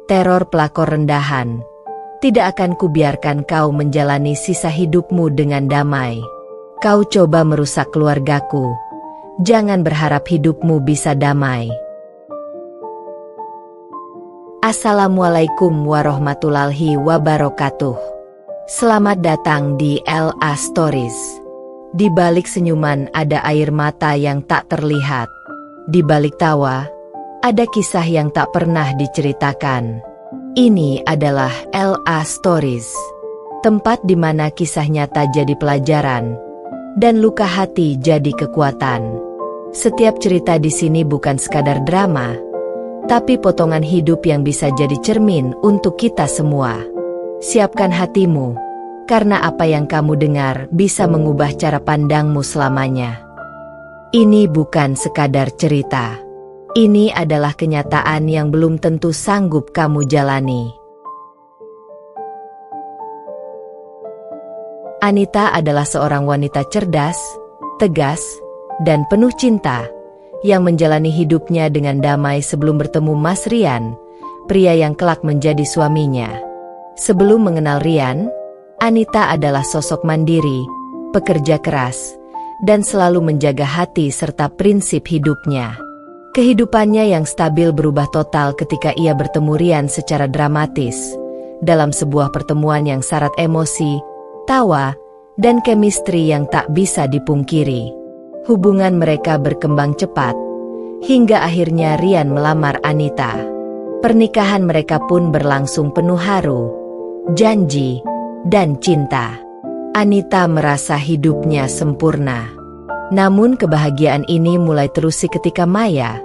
teror pelakor rendahan. Tidak akan kubiarkan kau menjalani sisa hidupmu dengan damai. Kau coba merusak keluargaku. Jangan berharap hidupmu bisa damai. Assalamualaikum warahmatullahi wabarakatuh. Selamat datang di LA Stories. Di balik senyuman ada air mata yang tak terlihat. Di balik tawa, ada kisah yang tak pernah diceritakan. Ini adalah LA Stories, tempat di mana kisah nyata jadi pelajaran, dan luka hati jadi kekuatan. Setiap cerita di sini bukan sekadar drama, tapi potongan hidup yang bisa jadi cermin untuk kita semua. Siapkan hatimu, karena apa yang kamu dengar bisa mengubah cara pandangmu selamanya. Ini bukan sekadar cerita. Ini adalah kenyataan yang belum tentu sanggup kamu jalani. Anita adalah seorang wanita cerdas, tegas, dan penuh cinta, yang menjalani hidupnya dengan damai sebelum bertemu Mas Rian, pria yang kelak menjadi suaminya. Sebelum mengenal Rian, Anita adalah sosok mandiri, pekerja keras, dan selalu menjaga hati serta prinsip hidupnya. Kehidupannya yang stabil berubah total ketika ia bertemu Rian secara dramatis, dalam sebuah pertemuan yang syarat emosi, tawa, dan chemistry yang tak bisa dipungkiri. Hubungan mereka berkembang cepat, hingga akhirnya Rian melamar Anita. Pernikahan mereka pun berlangsung penuh haru, janji, dan cinta. Anita merasa hidupnya sempurna. Namun kebahagiaan ini mulai terusik ketika Maya,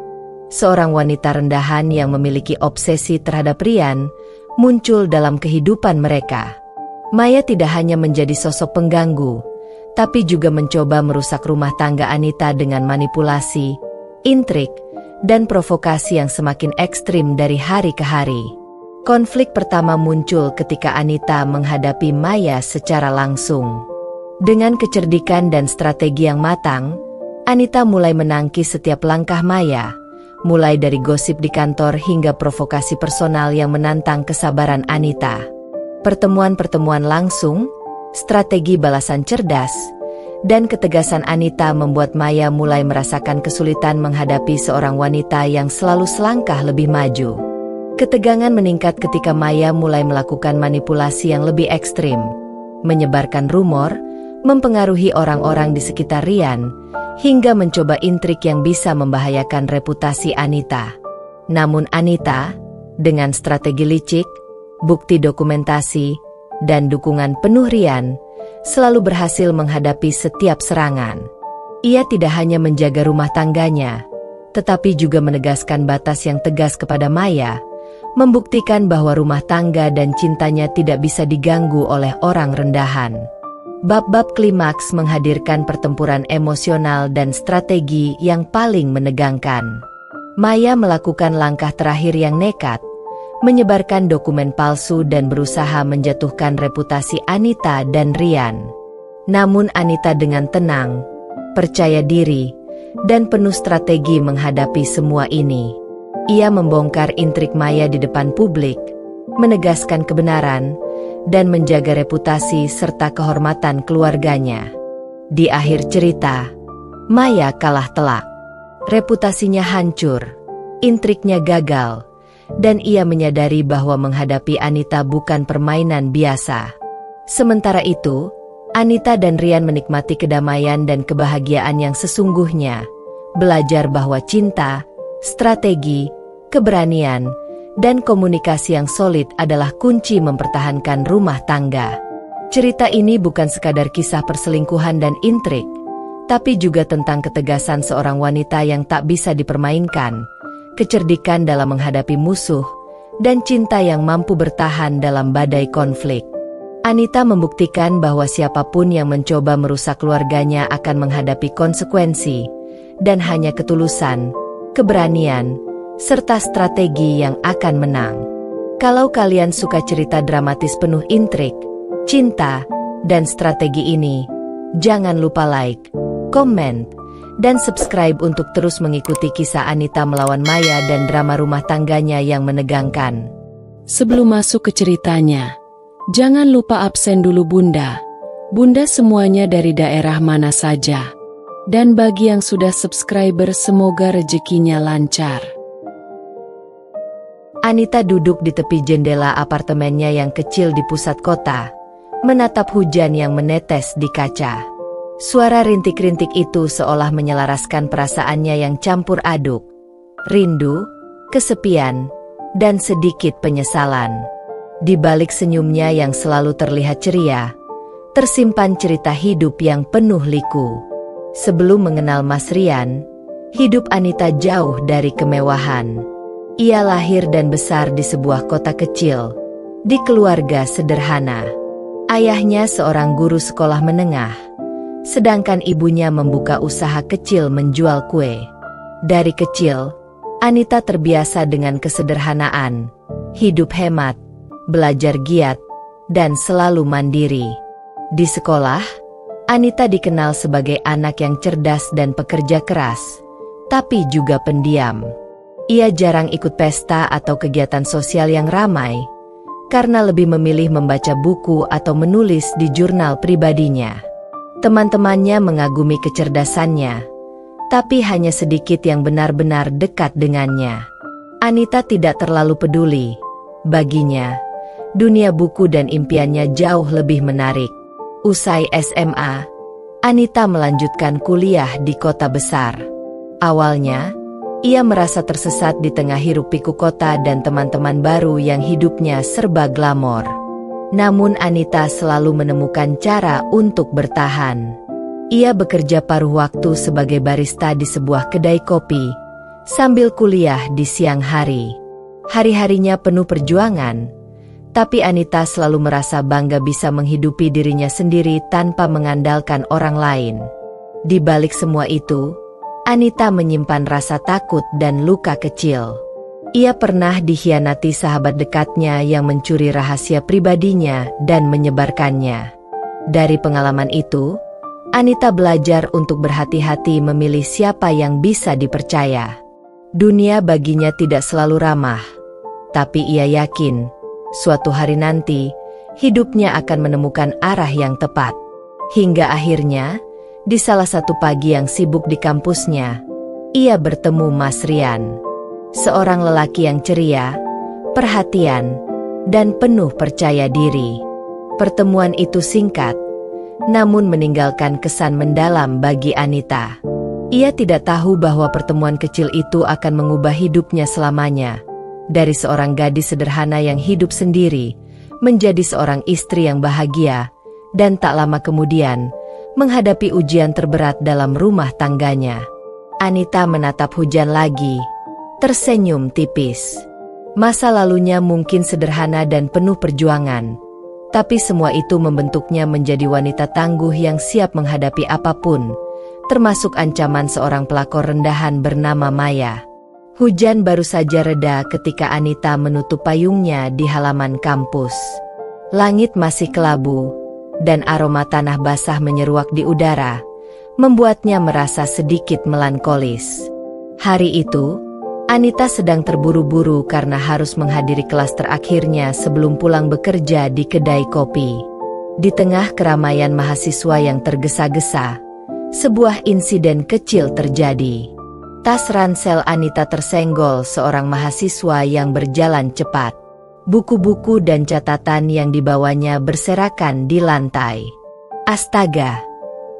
seorang wanita rendahan yang memiliki obsesi terhadap Rian, muncul dalam kehidupan mereka. Maya tidak hanya menjadi sosok pengganggu, tapi juga mencoba merusak rumah tangga Anita dengan manipulasi, intrik, dan provokasi yang semakin ekstrim dari hari ke hari. Konflik pertama muncul ketika Anita menghadapi Maya secara langsung. Dengan kecerdikan dan strategi yang matang, Anita mulai menangkis setiap langkah Maya, mulai dari gosip di kantor hingga provokasi personal yang menantang kesabaran Anita. Pertemuan-pertemuan langsung, strategi balasan cerdas, dan ketegasan Anita membuat Maya mulai merasakan kesulitan menghadapi seorang wanita yang selalu selangkah lebih maju. Ketegangan meningkat ketika Maya mulai melakukan manipulasi yang lebih ekstrim, menyebarkan rumor, mempengaruhi orang-orang di sekitar Rian, hingga mencoba intrik yang bisa membahayakan reputasi Anita. Namun Anita, dengan strategi licik, bukti dokumentasi, dan dukungan penuh Rian, selalu berhasil menghadapi setiap serangan. Ia tidak hanya menjaga rumah tangganya, tetapi juga menegaskan batas yang tegas kepada Maya, membuktikan bahwa rumah tangga dan cintanya tidak bisa diganggu oleh orang rendahan. Bab-bab klimaks menghadirkan pertempuran emosional dan strategi yang paling menegangkan. Maya melakukan langkah terakhir yang nekat, menyebarkan dokumen palsu dan berusaha menjatuhkan reputasi Anita dan Rian. Namun Anita dengan tenang, percaya diri, dan penuh strategi menghadapi semua ini. Ia membongkar intrik Maya di depan publik, menegaskan kebenaran, dan menjaga reputasi serta kehormatan keluarganya. Di akhir cerita, Maya kalah telak. Reputasinya hancur, intriknya gagal, dan ia menyadari bahwa menghadapi Anita bukan permainan biasa. Sementara itu, Anita dan Rian menikmati kedamaian dan kebahagiaan yang sesungguhnya, belajar bahwa cinta, strategi, keberanian, dan komunikasi yang solid adalah kunci mempertahankan rumah tangga. Cerita ini bukan sekadar kisah perselingkuhan dan intrik, tapi juga tentang ketegasan seorang wanita yang tak bisa dipermainkan, kecerdikan dalam menghadapi musuh, dan cinta yang mampu bertahan dalam badai konflik. Anita membuktikan bahwa siapapun yang mencoba merusak keluarganya akan menghadapi konsekuensi, dan hanya ketulusan, keberanian, serta strategi yang akan menang. Kalau kalian suka cerita dramatis penuh intrik, cinta, dan strategi ini, jangan lupa like, komen, dan subscribe untuk terus mengikuti kisah Anita melawan Maya dan drama rumah tangganya yang menegangkan. Sebelum masuk ke ceritanya, jangan lupa absen dulu Bunda. Bunda semuanya dari daerah mana saja. Dan bagi yang sudah subscriber semoga rezekinya lancar. Anita duduk di tepi jendela apartemennya yang kecil di pusat kota, menatap hujan yang menetes di kaca. Suara rintik-rintik itu seolah menyelaraskan perasaannya yang campur aduk. Rindu, kesepian, dan sedikit penyesalan. Di balik senyumnya yang selalu terlihat ceria, tersimpan cerita hidup yang penuh liku. Sebelum mengenal Mas Rian, hidup Anita jauh dari kemewahan. Ia lahir dan besar di sebuah kota kecil, di keluarga sederhana. Ayahnya seorang guru sekolah menengah, sedangkan ibunya membuka usaha kecil menjual kue. Dari kecil, Anita terbiasa dengan kesederhanaan, hidup hemat, belajar giat, dan selalu mandiri. Di sekolah, Anita dikenal sebagai anak yang cerdas dan pekerja keras, tapi juga pendiam. Ia jarang ikut pesta atau kegiatan sosial yang ramai, karena lebih memilih membaca buku atau menulis di jurnal pribadinya. Teman-temannya mengagumi kecerdasannya, tapi hanya sedikit yang benar-benar dekat dengannya. Anita tidak terlalu peduli. Baginya, dunia buku dan impiannya jauh lebih menarik. Usai SMA, Anita melanjutkan kuliah di kota besar. Awalnya, ia merasa tersesat di tengah hiruk-pikuk kota dan teman-teman baru yang hidupnya serba glamor. Namun Anita selalu menemukan cara untuk bertahan. Ia bekerja paruh waktu sebagai barista di sebuah kedai kopi, sambil kuliah di siang hari. Hari-harinya penuh perjuangan, tapi Anita selalu merasa bangga bisa menghidupi dirinya sendiri tanpa mengandalkan orang lain. Di balik semua itu, Anita menyimpan rasa takut dan luka kecil. Ia pernah dikhianati sahabat dekatnya yang mencuri rahasia pribadinya dan menyebarkannya. Dari pengalaman itu, Anita belajar untuk berhati-hati memilih siapa yang bisa dipercaya. Dunia baginya tidak selalu ramah, tapi ia yakin, suatu hari nanti, hidupnya akan menemukan arah yang tepat. Hingga akhirnya, di salah satu pagi yang sibuk di kampusnya, ia bertemu Mas Rian. Seorang lelaki yang ceria, perhatian, dan penuh percaya diri. Pertemuan itu singkat, namun meninggalkan kesan mendalam bagi Anita. Ia tidak tahu bahwa pertemuan kecil itu akan mengubah hidupnya selamanya. Dari seorang gadis sederhana yang hidup sendiri, menjadi seorang istri yang bahagia, dan tak lama kemudian, menghadapi ujian terberat dalam rumah tangganya. Anita menatap hujan lagi, tersenyum tipis. Masa lalunya mungkin sederhana dan penuh perjuangan, tapi semua itu membentuknya menjadi wanita tangguh yang siap menghadapi apapun, termasuk ancaman seorang pelakor rendahan bernama Maya. Hujan baru saja reda ketika Anita menutup payungnya di halaman kampus. Langit masih kelabu, dan aroma tanah basah menyeruak di udara, membuatnya merasa sedikit melankolis. Hari itu, Anita sedang terburu-buru karena harus menghadiri kelas terakhirnya sebelum pulang bekerja di kedai kopi. Di tengah keramaian mahasiswa yang tergesa-gesa, sebuah insiden kecil terjadi. Tas ransel Anita tersenggol seorang mahasiswa yang berjalan cepat. Buku-buku dan catatan yang dibawanya berserakan di lantai. Astaga,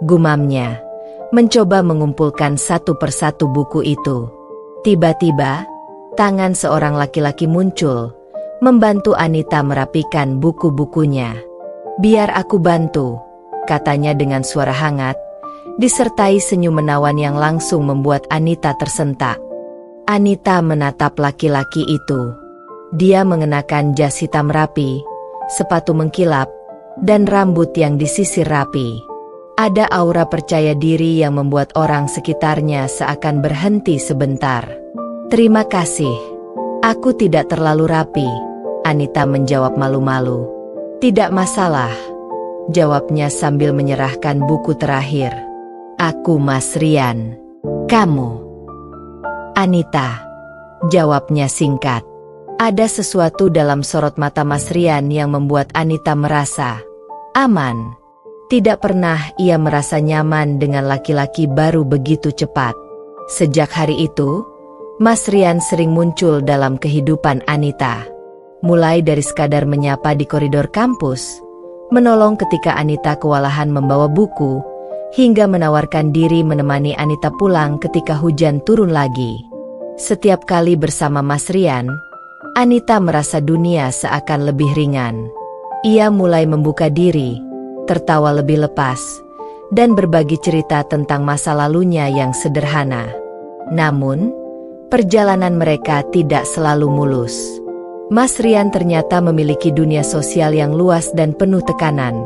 gumamnya, mencoba mengumpulkan satu persatu buku itu. Tiba-tiba, tangan seorang laki-laki muncul, membantu Anita merapikan buku-bukunya. "Biar aku bantu," katanya dengan suara hangat, disertai senyum menawan yang langsung membuat Anita tersentak. Anita menatap laki-laki itu. Dia mengenakan jas hitam rapi, sepatu mengkilap, dan rambut yang disisir rapi. Ada aura percaya diri yang membuat orang sekitarnya seakan berhenti sebentar. "Terima kasih. Aku tidak terlalu rapi," Anita menjawab malu-malu. "Tidak masalah," jawabnya sambil menyerahkan buku terakhir. "Aku Mas Rian. Kamu?" "Anita," jawabnya singkat. Ada sesuatu dalam sorot mata Mas Rian yang membuat Anita merasa aman. Tidak pernah ia merasa nyaman dengan laki-laki baru begitu cepat. Sejak hari itu, Mas Rian sering muncul dalam kehidupan Anita. Mulai dari sekadar menyapa di koridor kampus, menolong ketika Anita kewalahan membawa buku, hingga menawarkan diri menemani Anita pulang ketika hujan turun lagi. Setiap kali bersama Mas Rian, Anita merasa dunia seakan lebih ringan. Ia mulai membuka diri, tertawa lebih lepas, dan berbagi cerita tentang masa lalunya yang sederhana. Namun, perjalanan mereka tidak selalu mulus. Mas Rian ternyata memiliki dunia sosial yang luas dan penuh tekanan.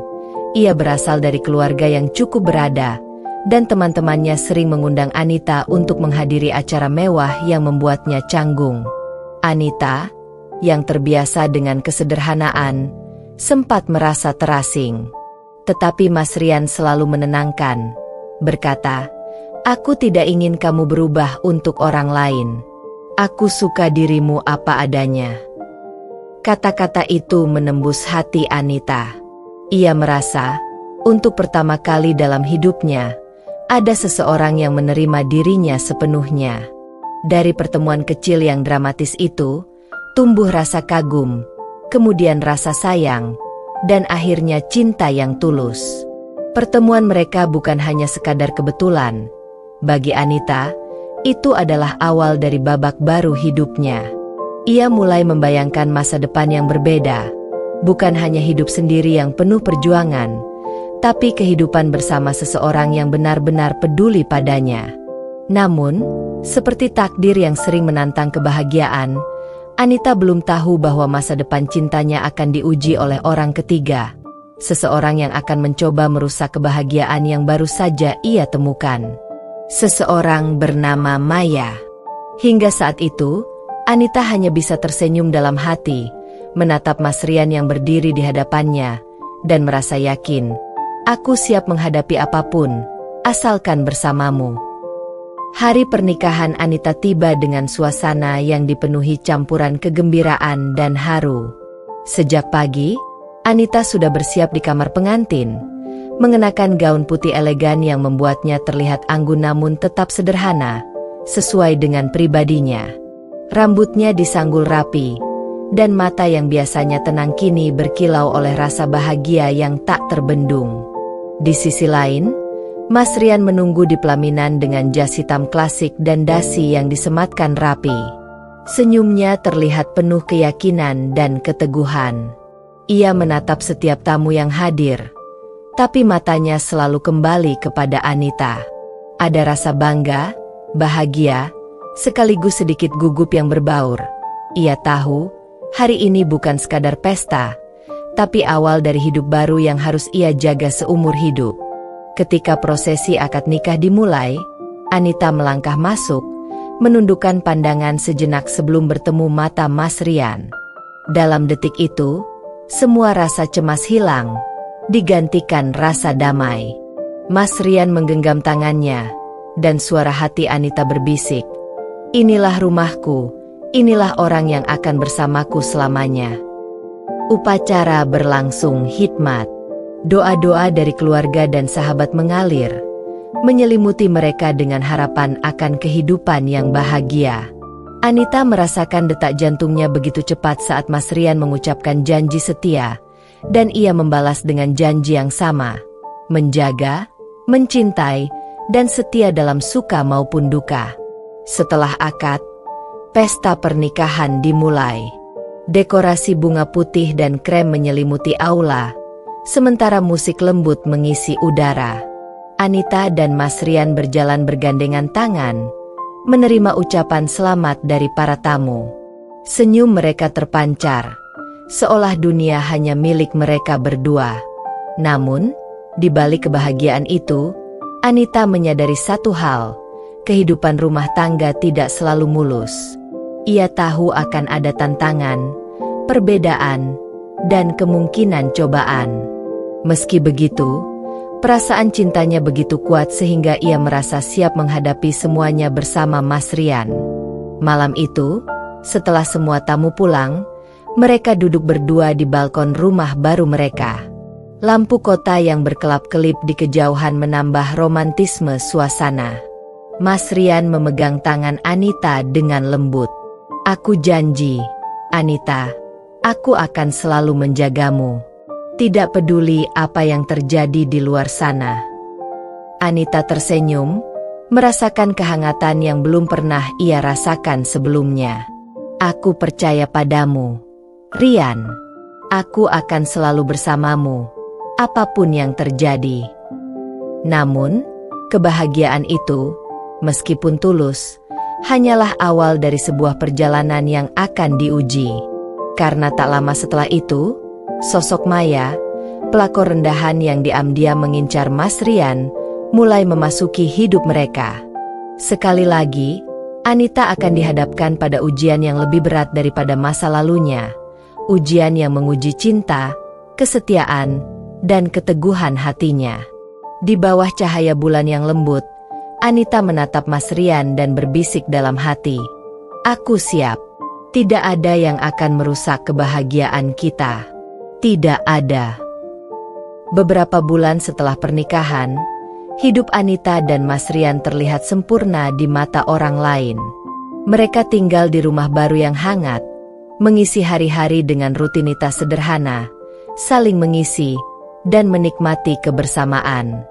Ia berasal dari keluarga yang cukup berada, dan teman-temannya sering mengundang Anita untuk menghadiri acara mewah yang membuatnya canggung. Anita, yang terbiasa dengan kesederhanaan, sempat merasa terasing. Tetapi Mas Rian selalu menenangkan, berkata, "Aku tidak ingin kamu berubah untuk orang lain. Aku suka dirimu apa adanya." Kata-kata itu menembus hati Anita. Ia merasa, untuk pertama kali dalam hidupnya, ada seseorang yang menerima dirinya sepenuhnya. Dari pertemuan kecil yang dramatis itu, tumbuh rasa kagum, kemudian rasa sayang, dan akhirnya cinta yang tulus. Pertemuan mereka bukan hanya sekadar kebetulan. Bagi Anita, itu adalah awal dari babak baru hidupnya. Ia mulai membayangkan masa depan yang berbeda, bukan hanya hidup sendiri yang penuh perjuangan, tapi kehidupan bersama seseorang yang benar-benar peduli padanya. Namun, seperti takdir yang sering menantang kebahagiaan, Anita belum tahu bahwa masa depan cintanya akan diuji oleh orang ketiga. Seseorang yang akan mencoba merusak kebahagiaan yang baru saja ia temukan. Seseorang bernama Maya. Hingga saat itu, Anita hanya bisa tersenyum dalam hati, menatap Mas Rian yang berdiri di hadapannya, dan merasa yakin, "Aku siap menghadapi apapun, asalkan bersamamu." Hari pernikahan Anita tiba dengan suasana yang dipenuhi campuran kegembiraan dan haru. Sejak pagi, Anita sudah bersiap di kamar pengantin, mengenakan gaun putih elegan yang membuatnya terlihat anggun namun tetap sederhana, sesuai dengan pribadinya. Rambutnya disanggul rapi, dan mata yang biasanya tenang kini berkilau oleh rasa bahagia yang tak terbendung. Di sisi lain, Mas Rian menunggu di pelaminan dengan jas hitam klasik dan dasi yang disematkan rapi. Senyumnya terlihat penuh keyakinan dan keteguhan. Ia menatap setiap tamu yang hadir, tapi matanya selalu kembali kepada Anita. Ada rasa bangga, bahagia, sekaligus sedikit gugup yang berbaur. Ia tahu, hari ini bukan sekadar pesta, tapi awal dari hidup baru yang harus ia jaga seumur hidup. Ketika prosesi akad nikah dimulai, Anita melangkah masuk, menundukkan pandangan sejenak sebelum bertemu mata Mas Rian. Dalam detik itu, semua rasa cemas hilang, digantikan rasa damai. Mas Rian menggenggam tangannya, dan suara hati Anita berbisik, "Inilah rumahku, inilah orang yang akan bersamaku selamanya." Upacara berlangsung hikmat. Doa-doa dari keluarga dan sahabat mengalir, menyelimuti mereka dengan harapan akan kehidupan yang bahagia. Anita merasakan detak jantungnya begitu cepat saat Mas Rian mengucapkan janji setia, dan ia membalas dengan janji yang sama, menjaga, mencintai, dan setia dalam suka maupun duka. Setelah akad, pesta pernikahan dimulai. Dekorasi bunga putih dan krem menyelimuti aula, sementara musik lembut mengisi udara. Anita dan Mas Rian berjalan bergandengan tangan, menerima ucapan selamat dari para tamu. Senyum mereka terpancar, seolah dunia hanya milik mereka berdua. Namun, di balik kebahagiaan itu, Anita menyadari satu hal, kehidupan rumah tangga tidak selalu mulus. Ia tahu akan ada tantangan, perbedaan, dan kemungkinan cobaan. Meski begitu, perasaan cintanya begitu kuat sehingga ia merasa siap menghadapi semuanya bersama Mas Rian. Malam itu, Setelah semua tamu pulang, mereka duduk berdua di balkon rumah baru mereka. Lampu kota yang berkelap-kelip di kejauhan menambah romantisme suasana. Mas Rian memegang tangan Anita dengan lembut. "Aku janji, Anita, aku akan selalu menjagamu. Tidak peduli apa yang terjadi di luar sana." Anita tersenyum, merasakan kehangatan yang belum pernah ia rasakan sebelumnya. "Aku percaya padamu, Rian. Aku akan selalu bersamamu, apapun yang terjadi." Namun, kebahagiaan itu, meskipun tulus, hanyalah awal dari sebuah perjalanan yang akan diuji. Karena tak lama setelah itu, sosok Maya, pelakor rendahan yang diam-diam mengincar Mas Rian, mulai memasuki hidup mereka. Sekali lagi, Anita akan dihadapkan pada ujian yang lebih berat daripada masa lalunya. Ujian yang menguji cinta, kesetiaan, dan keteguhan hatinya. Di bawah cahaya bulan yang lembut, Anita menatap Mas Rian dan berbisik dalam hati. "Aku siap. Tidak ada yang akan merusak kebahagiaan kita. Tidak ada." Beberapa bulan setelah pernikahan, hidup Anita dan Mas Rian terlihat sempurna di mata orang lain. Mereka tinggal di rumah baru yang hangat, mengisi hari-hari dengan rutinitas sederhana, saling mengisi, dan menikmati kebersamaan.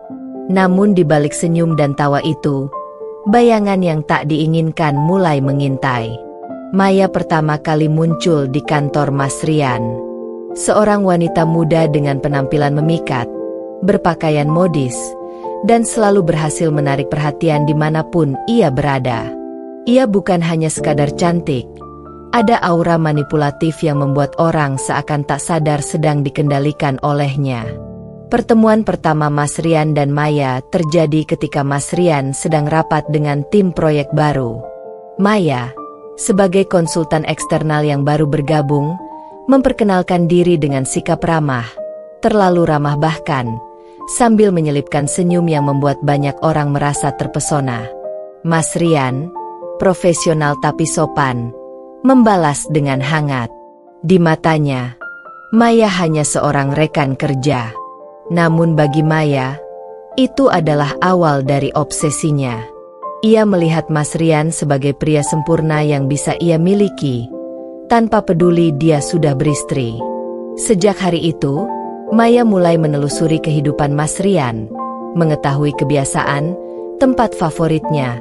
Namun di balik senyum dan tawa itu, bayangan yang tak diinginkan mulai mengintai. Maya pertama kali muncul di kantor Mas Rian. Seorang wanita muda dengan penampilan memikat, berpakaian modis, dan selalu berhasil menarik perhatian dimanapun ia berada. Ia bukan hanya sekadar cantik, ada aura manipulatif yang membuat orang seakan tak sadar sedang dikendalikan olehnya. Pertemuan pertama Mas Rian dan Maya terjadi ketika Mas Rian sedang rapat dengan tim proyek baru. Maya, sebagai konsultan eksternal yang baru bergabung, memperkenalkan diri dengan sikap ramah, terlalu ramah bahkan, sambil menyelipkan senyum yang membuat banyak orang merasa terpesona. Mas Rian, profesional tapi sopan, membalas dengan hangat. Di matanya, Maya hanya seorang rekan kerja. Namun bagi Maya, itu adalah awal dari obsesinya. Ia melihat Mas Rian sebagai pria sempurna yang bisa ia miliki, tanpa peduli dia sudah beristri. Sejak hari itu, Maya mulai menelusuri kehidupan Mas Rian, mengetahui kebiasaan, tempat favoritnya,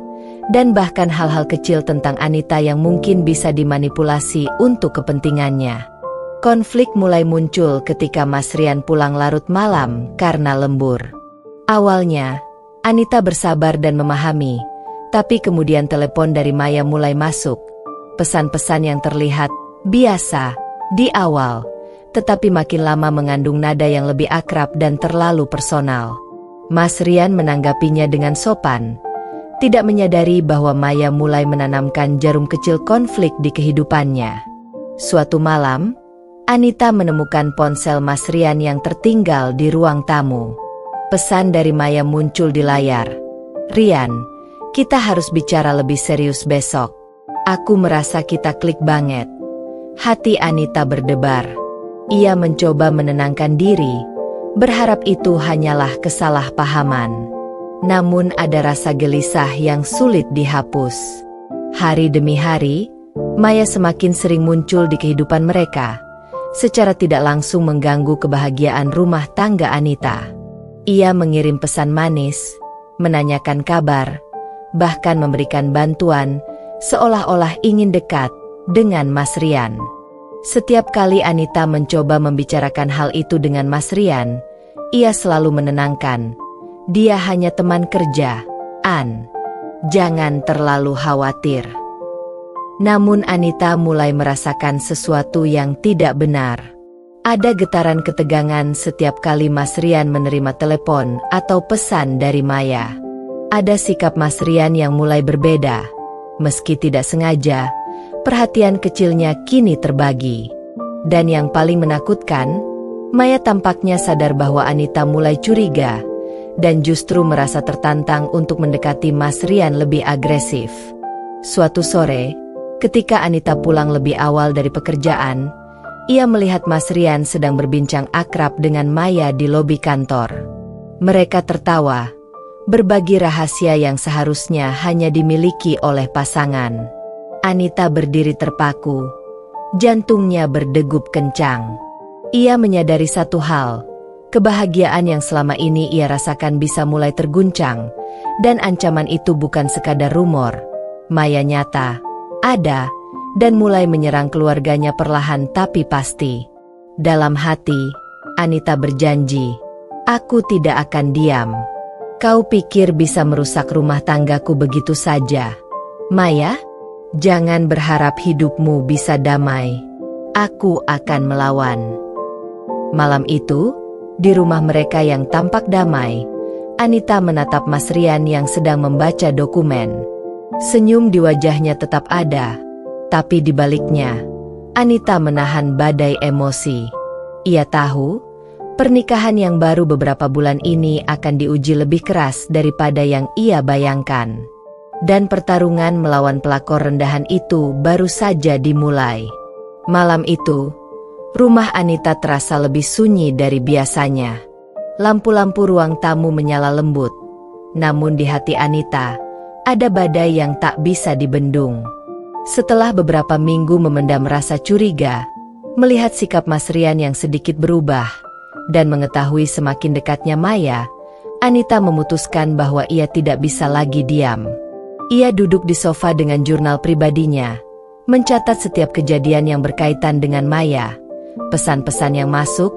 dan bahkan hal-hal kecil tentang Anita yang mungkin bisa dimanipulasi untuk kepentingannya. Konflik mulai muncul ketika Mas Rian pulang larut malam karena lembur. Awalnya, Anita bersabar dan memahami, tapi kemudian telepon dari Maya mulai masuk. Pesan-pesan yang terlihat biasa di awal, tetapi makin lama mengandung nada yang lebih akrab dan terlalu personal. Mas Rian menanggapinya dengan sopan, tidak menyadari bahwa Maya mulai menanamkan jarum kecil konflik di kehidupannya. Suatu malam, Anita menemukan ponsel Mas Rian yang tertinggal di ruang tamu. Pesan dari Maya muncul di layar. "Rian, kita harus bicara lebih serius besok. Aku merasa kita klik banget." Hati Anita berdebar. Ia mencoba menenangkan diri, berharap itu hanyalah kesalahpahaman. Namun ada rasa gelisah yang sulit dihapus. Hari demi hari, Maya semakin sering muncul di kehidupan mereka, secara tidak langsung mengganggu kebahagiaan rumah tangga Anita. Ia mengirim pesan manis, menanyakan kabar, bahkan memberikan bantuan, seolah-olah ingin dekat dengan Mas Rian. Setiap kali Anita mencoba membicarakan hal itu dengan Mas Rian, ia selalu menenangkan. "Dia hanya teman kerja, An. Jangan terlalu khawatir." Namun Anita mulai merasakan sesuatu yang tidak benar. Ada getaran ketegangan setiap kali Mas Rian menerima telepon atau pesan dari Maya. Ada sikap Mas Rian yang mulai berbeda. Meski tidak sengaja, perhatian kecilnya kini terbagi. Dan yang paling menakutkan, Maya tampaknya sadar bahwa Anita mulai curiga, dan justru merasa tertantang untuk mendekati Mas Rian lebih agresif. Suatu sore, Ketika Anita pulang lebih awal dari pekerjaan, ia melihat Mas Rian sedang berbincang akrab dengan Maya di lobi kantor. Mereka tertawa, berbagi rahasia yang seharusnya hanya dimiliki oleh pasangan. Anita berdiri terpaku, jantungnya berdegup kencang. Ia menyadari satu hal, kebahagiaan yang selama ini ia rasakan bisa mulai terguncang, dan ancaman itu bukan sekadar rumor. Maya nyata, ada, dan mulai menyerang keluarganya perlahan tapi pasti. Dalam hati, Anita berjanji, "Aku tidak akan diam. Kau pikir bisa merusak rumah tanggaku begitu saja? Maya, jangan berharap hidupmu bisa damai. Aku akan melawan." Malam itu, di rumah mereka yang tampak damai, Anita menatap Mas Rian yang sedang membaca dokumen. Senyum di wajahnya tetap ada, tapi di baliknya, Anita menahan badai emosi. Ia tahu, pernikahan yang baru beberapa bulan ini akan diuji lebih keras daripada yang ia bayangkan. Dan pertarungan melawan pelakor rendahan itu baru saja dimulai. Malam itu, rumah Anita terasa lebih sunyi dari biasanya. Lampu-lampu ruang tamu menyala lembut. Namun di hati Anita, ada badai yang tak bisa dibendung. Setelah beberapa minggu memendam rasa curiga, melihat sikap Mas Rian yang sedikit berubah, dan mengetahui semakin dekatnya Maya, Anita memutuskan bahwa ia tidak bisa lagi diam. Ia duduk di sofa dengan jurnal pribadinya, mencatat setiap kejadian yang berkaitan dengan Maya, pesan-pesan yang masuk,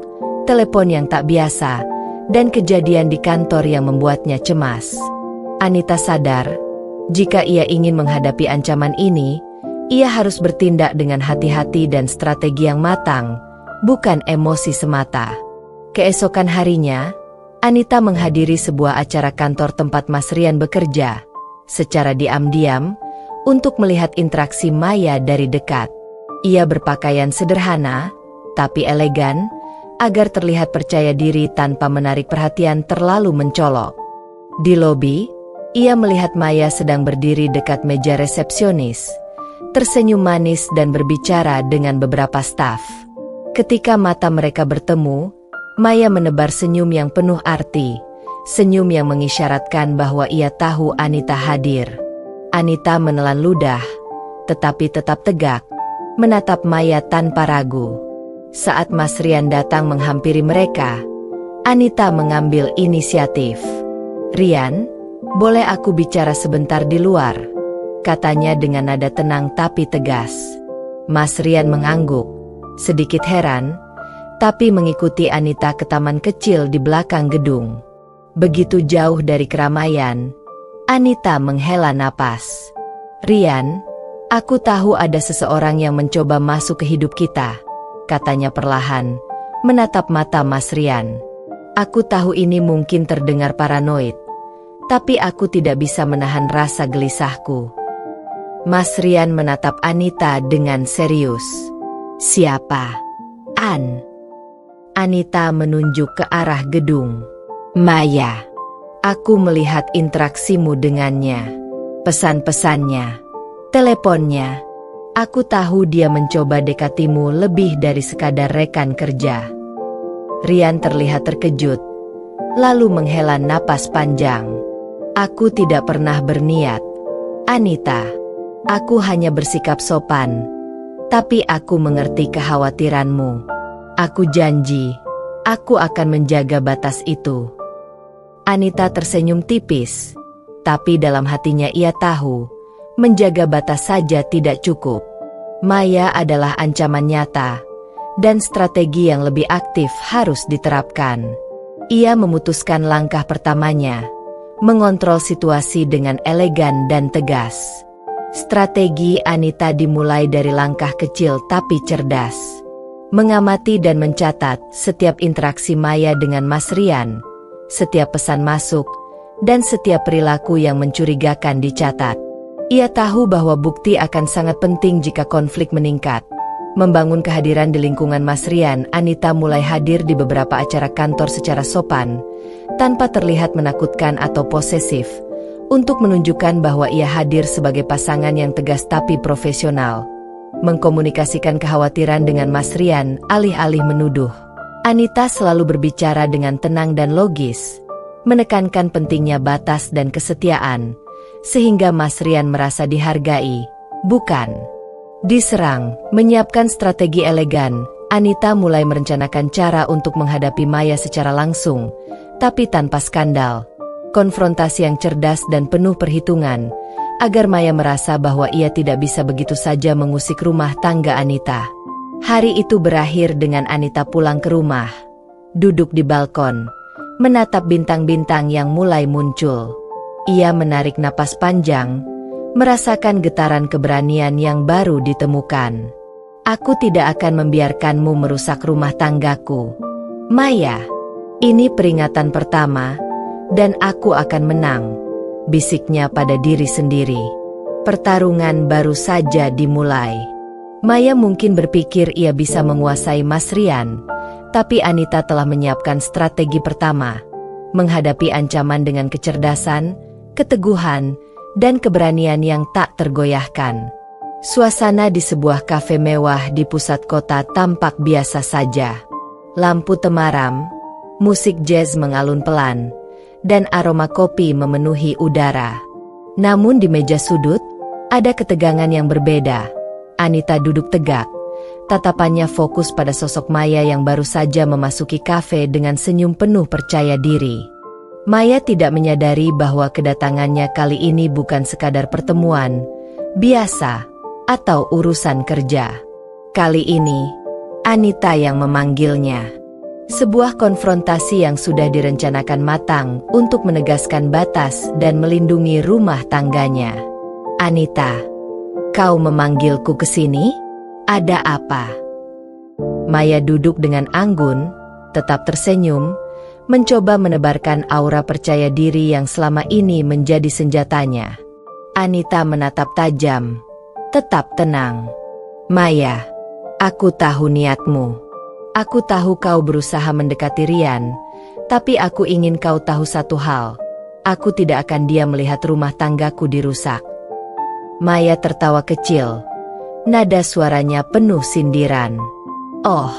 telepon yang tak biasa, dan kejadian di kantor yang membuatnya cemas. Anita sadar, jika ia ingin menghadapi ancaman ini, ia harus bertindak dengan hati-hati dan strategi yang matang, bukan emosi semata. Keesokan harinya, Anita menghadiri sebuah acara kantor tempat Mas Rian bekerja, secara diam-diam, untuk melihat interaksi Maya dari dekat. Ia berpakaian sederhana, tapi elegan, agar terlihat percaya diri tanpa menarik perhatian terlalu mencolok. Di lobi, ia melihat Maya sedang berdiri dekat meja resepsionis, tersenyum manis dan berbicara dengan beberapa staf. Ketika mata mereka bertemu, Maya menebar senyum yang penuh arti, senyum yang mengisyaratkan bahwa ia tahu Anita hadir. Anita menelan ludah, tetapi tetap tegak, menatap Maya tanpa ragu. Saat Mas Rian datang menghampiri mereka, Anita mengambil inisiatif. "Rian, boleh aku bicara sebentar di luar?" katanya dengan nada tenang tapi tegas. Mas Rian mengangguk, sedikit heran, tapi mengikuti Anita ke taman kecil di belakang gedung. Begitu jauh dari keramaian, Anita menghela napas. "Rian, aku tahu ada seseorang yang mencoba masuk ke hidup kita," katanya perlahan, menatap mata Mas Rian. "Aku tahu ini mungkin terdengar paranoid, tapi aku tidak bisa menahan rasa gelisahku." Mas Rian menatap Anita dengan serius. "Siapa?" Anita menunjuk ke arah gedung. "Maya. Aku melihat interaksimu dengannya, pesan-pesannya, teleponnya. Aku tahu dia mencoba dekatimu lebih dari sekadar rekan kerja." Rian terlihat terkejut, lalu menghela napas panjang. "Aku tidak pernah berniat, Anita. Aku hanya bersikap sopan, tapi aku mengerti kekhawatiranmu. Aku janji, aku akan menjaga batas itu." Anita tersenyum tipis, tapi dalam hatinya ia tahu, menjaga batas saja tidak cukup. Maya adalah ancaman nyata, dan strategi yang lebih aktif harus diterapkan. Ia memutuskan langkah pertamanya, mengontrol situasi dengan elegan dan tegas. Strategi Anita dimulai dari langkah kecil tapi cerdas. Mengamati dan mencatat setiap interaksi Maya dengan Mas Rian, setiap pesan masuk, dan setiap perilaku yang mencurigakan dicatat. Ia tahu bahwa bukti akan sangat penting jika konflik meningkat. Membangun kehadiran di lingkungan Mas Rian, Anita mulai hadir di beberapa acara kantor secara sopan, tanpa terlihat menakutkan atau posesif, untuk menunjukkan bahwa ia hadir sebagai pasangan yang tegas tapi profesional. Mengkomunikasikan kekhawatiran dengan Mas Rian alih-alih menuduh. Anita selalu berbicara dengan tenang dan logis, menekankan pentingnya batas dan kesetiaan, sehingga Mas Rian merasa dihargai, bukan diserang. Menyiapkan strategi elegan, Anita mulai merencanakan cara untuk menghadapi Maya secara langsung, tapi tanpa skandal. Konfrontasi yang cerdas dan penuh perhitungan, agar Maya merasa bahwa ia tidak bisa begitu saja mengusik rumah tangga Anita. Hari itu berakhir dengan Anita pulang ke rumah, duduk di balkon, menatap bintang-bintang yang mulai muncul. Ia menarik napas panjang, merasakan getaran keberanian yang baru ditemukan. Aku tidak akan membiarkanmu merusak rumah tanggaku, Maya. Ini peringatan pertama, dan aku akan menang, bisiknya pada diri sendiri. Pertarungan baru saja dimulai. Maya mungkin berpikir ia bisa menguasai Mas Rian, tapi Anita telah menyiapkan strategi pertama, menghadapi ancaman dengan kecerdasan, keteguhan, dan keberanian yang tak tergoyahkan. Suasana di sebuah kafe mewah di pusat kota tampak biasa saja. Lampu temaram, musik jazz mengalun pelan, dan aroma kopi memenuhi udara. Namun di meja sudut, ada ketegangan yang berbeda. Anita duduk tegak, tatapannya fokus pada sosok Maya yang baru saja memasuki kafe dengan senyum penuh percaya diri. Maya tidak menyadari bahwa kedatangannya kali ini bukan sekadar pertemuan biasa atau urusan kerja. Kali ini, Anita yang memanggilnya. Sebuah konfrontasi yang sudah direncanakan matang untuk menegaskan batas dan melindungi rumah tangganya. Anita, kau memanggilku ke sini? Ada apa? Maya duduk dengan anggun, tetap tersenyum, mencoba menebarkan aura percaya diri yang selama ini menjadi senjatanya. Anita menatap tajam, tetap tenang. Maya, aku tahu niatmu. Aku tahu kau berusaha mendekati Rian, tapi aku ingin kau tahu satu hal. Aku tidak akan diam melihat rumah tanggaku dirusak. Maya tertawa kecil, nada suaranya penuh sindiran. Oh,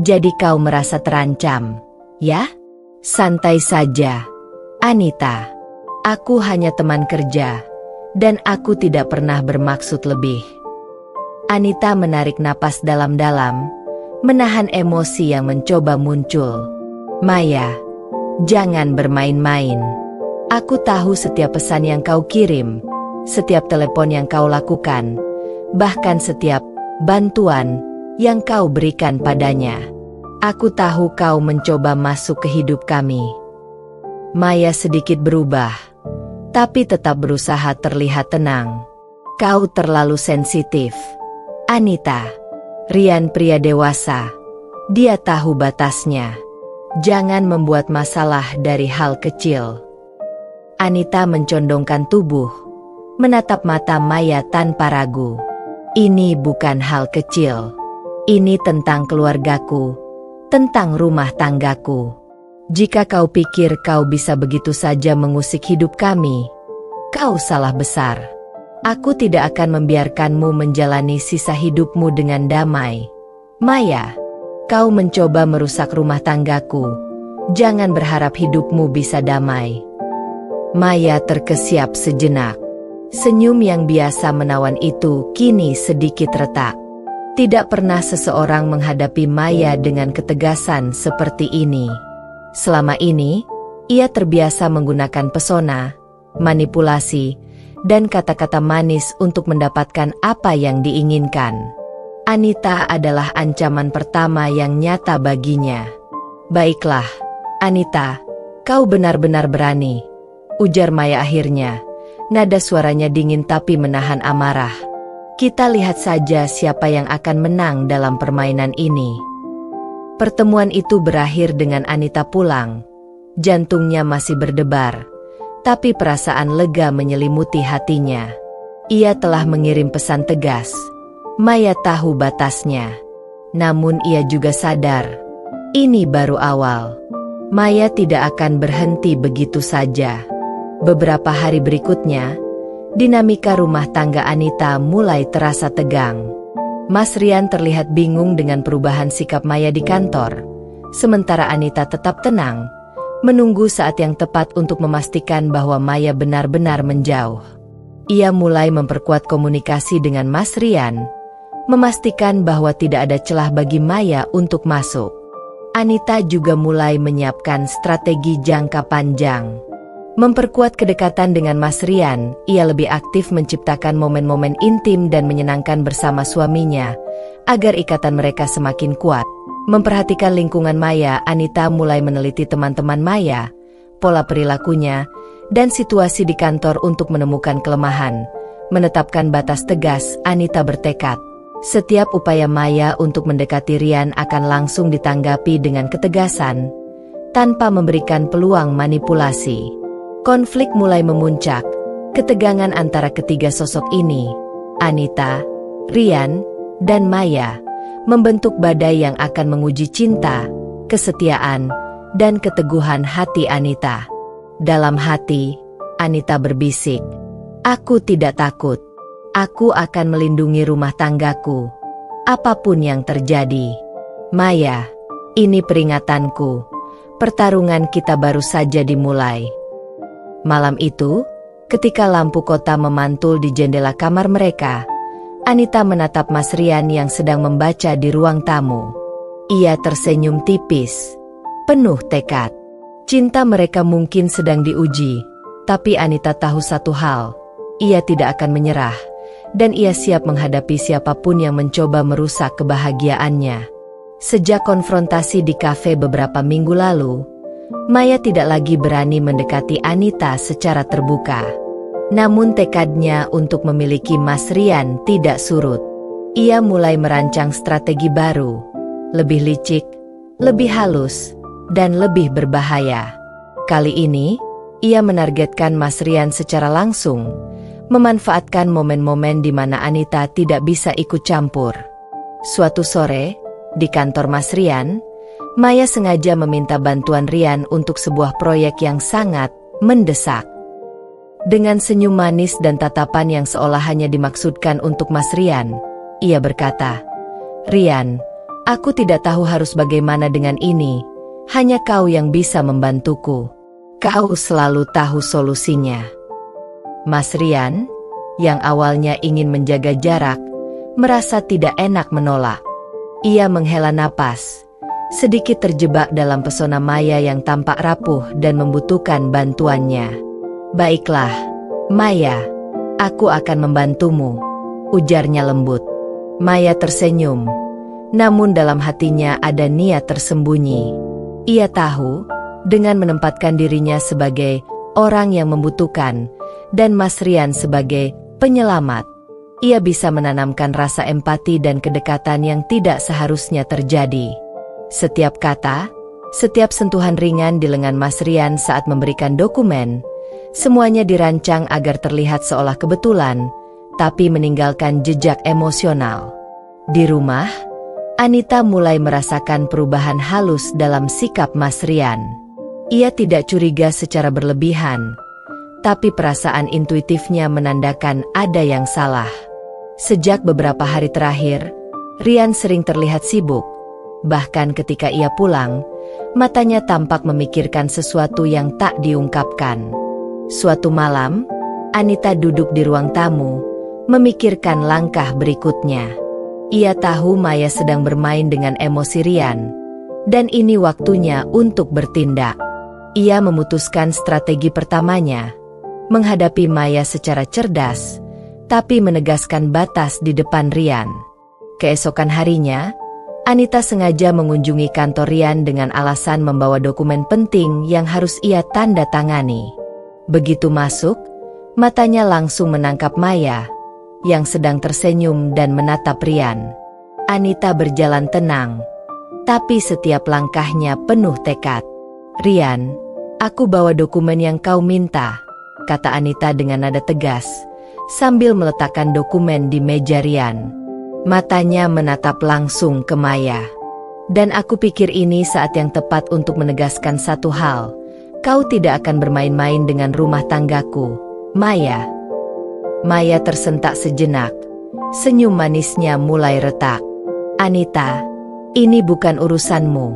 jadi kau merasa terancam, ya? Santai saja, Anita. Aku hanya teman kerja, dan aku tidak pernah bermaksud lebih. Anita menarik napas dalam-dalam, menahan emosi yang mencoba muncul. Maya, jangan bermain-main. Aku tahu setiap pesan yang kau kirim, setiap telepon yang kau lakukan, bahkan setiap bantuan yang kau berikan padanya. Aku tahu kau mencoba masuk ke hidup kami. Maya sedikit berubah, tapi tetap berusaha terlihat tenang. Kau terlalu sensitif, Anita. Rian pria dewasa. Dia tahu batasnya. Jangan membuat masalah dari hal kecil. Anita mencondongkan tubuh, menatap mata Maya tanpa ragu. Ini bukan hal kecil. Ini tentang keluargaku, tentang rumah tanggaku. Jika kau pikir kau bisa begitu saja mengusik hidup kami, kau salah besar. Aku tidak akan membiarkanmu menjalani sisa hidupmu dengan damai. Maya, kau mencoba merusak rumah tanggaku. Jangan berharap hidupmu bisa damai. Maya terkesiap sejenak. Senyum yang biasa menawan itu kini sedikit retak. Tidak pernah seseorang menghadapi Maya dengan ketegasan seperti ini. Selama ini, ia terbiasa menggunakan pesona, manipulasi, dan kata-kata manis untuk mendapatkan apa yang diinginkan. Anita adalah ancaman pertama yang nyata baginya. Baiklah, Anita, kau benar-benar berani, ujar Maya akhirnya. Nada suaranya dingin tapi menahan amarah. Kita lihat saja siapa yang akan menang dalam permainan ini. Pertemuan itu berakhir dengan Anita pulang. Jantungnya masih berdebar, tapi perasaan lega menyelimuti hatinya. Ia telah mengirim pesan tegas. Maya tahu batasnya. Namun ia juga sadar, ini baru awal. Maya tidak akan berhenti begitu saja. Beberapa hari berikutnya, dinamika rumah tangga Anita mulai terasa tegang. Mas Rian terlihat bingung dengan perubahan sikap Maya di kantor, sementara Anita tetap tenang, menunggu saat yang tepat untuk memastikan bahwa Maya benar-benar menjauh. Ia mulai memperkuat komunikasi dengan Mas Rian, memastikan bahwa tidak ada celah bagi Maya untuk masuk. Anita juga mulai menyiapkan strategi jangka panjang. Memperkuat kedekatan dengan Mas Rian, ia lebih aktif menciptakan momen-momen intim dan menyenangkan bersama suaminya, agar ikatan mereka semakin kuat. Memperhatikan lingkungan Maya, Anita mulai meneliti teman-teman Maya, pola perilakunya, dan situasi di kantor untuk menemukan kelemahan. Menetapkan batas tegas, Anita bertekad. Setiap upaya Maya untuk mendekati Rian akan langsung ditanggapi dengan ketegasan, tanpa memberikan peluang manipulasi. Konflik mulai memuncak. Ketegangan antara ketiga sosok ini, Anita, Rian, dan Maya, membentuk badai yang akan menguji cinta, kesetiaan, dan keteguhan hati Anita. Dalam hati, Anita berbisik, "Aku tidak takut. Aku akan melindungi rumah tanggaku, apapun yang terjadi. Maya, ini peringatanku. Pertarungan kita baru saja dimulai." Malam itu, ketika lampu kota memantul di jendela kamar mereka, Anita menatap Mas Rian yang sedang membaca di ruang tamu. Ia tersenyum tipis, penuh tekad. Cinta mereka mungkin sedang diuji, tapi Anita tahu satu hal, ia tidak akan menyerah, dan ia siap menghadapi siapapun yang mencoba merusak kebahagiaannya. Sejak konfrontasi di kafe beberapa minggu lalu, Maya tidak lagi berani mendekati Anita secara terbuka. Namun tekadnya untuk memiliki Mas Rian tidak surut. Ia mulai merancang strategi baru, lebih licik, lebih halus, dan lebih berbahaya. Kali ini, ia menargetkan Mas Rian secara langsung, memanfaatkan momen-momen di mana Anita tidak bisa ikut campur. Suatu sore, di kantor Mas Rian, Maya sengaja meminta bantuan Rian untuk sebuah proyek yang sangat mendesak. Dengan senyum manis dan tatapan yang seolah hanya dimaksudkan untuk Mas Rian, ia berkata, "Rian, aku tidak tahu harus bagaimana dengan ini, hanya kau yang bisa membantuku. Kau selalu tahu solusinya." Mas Rian, yang awalnya ingin menjaga jarak, merasa tidak enak menolak. Ia menghela napas, sedikit terjebak dalam pesona Maya yang tampak rapuh dan membutuhkan bantuannya. "Baiklah, Maya, aku akan membantumu," ujarnya lembut. Maya tersenyum, namun dalam hatinya ada niat tersembunyi. Ia tahu, dengan menempatkan dirinya sebagai orang yang membutuhkan, dan Mas Rian sebagai penyelamat, ia bisa menanamkan rasa empati dan kedekatan yang tidak seharusnya terjadi. Setiap kata, setiap sentuhan ringan di lengan Mas Rian saat memberikan dokumen, semuanya dirancang agar terlihat seolah kebetulan, tapi meninggalkan jejak emosional. Di rumah, Anita mulai merasakan perubahan halus dalam sikap Mas Rian. Ia tidak curiga secara berlebihan, tapi perasaan intuitifnya menandakan ada yang salah. Sejak beberapa hari terakhir, Rian sering terlihat sibuk. Bahkan ketika ia pulang, matanya tampak memikirkan sesuatu yang tak diungkapkan. Suatu malam, Anita duduk di ruang tamu, memikirkan langkah berikutnya. Ia tahu Maya sedang bermain dengan emosi Rian, dan ini waktunya untuk bertindak. Ia memutuskan strategi pertamanya, menghadapi Maya secara cerdas, tapi menegaskan batas di depan Rian. Keesokan harinya, Anita sengaja mengunjungi kantor Rian dengan alasan membawa dokumen penting yang harus ia tanda tangani. Begitu masuk, matanya langsung menangkap Maya, yang sedang tersenyum dan menatap Rian. Anita berjalan tenang, tapi setiap langkahnya penuh tekad. "Rian, aku bawa dokumen yang kau minta," kata Anita dengan nada tegas, sambil meletakkan dokumen di meja Rian. Matanya menatap langsung ke Maya. "Dan aku pikir ini saat yang tepat untuk menegaskan satu hal. Kau tidak akan bermain-main dengan rumah tanggaku, Maya. Maya tersentak sejenak. Senyum manisnya mulai retak. Anita, ini bukan urusanmu,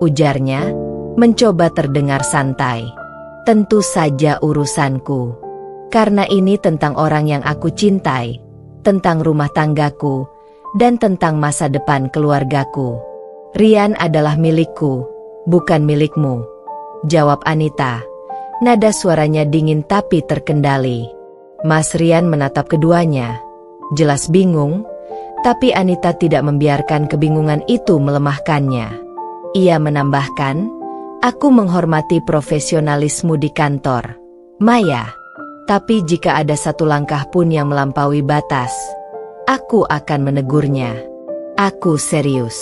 ujarnya, mencoba terdengar santai. Tentu saja urusanku. Karena ini tentang orang yang aku cintai, tentang rumah tanggaku, dan tentang masa depan keluargaku. Rian adalah milikku, bukan milikmu, jawab Anita. Nada suaranya dingin tapi terkendali. Mas Rian menatap keduanya. Jelas bingung, tapi Anita tidak membiarkan kebingungan itu melemahkannya. Ia menambahkan, aku menghormati profesionalismu di kantor, Maya. Tapi jika ada satu langkah pun yang melampaui batas, aku akan menegurnya. Aku serius.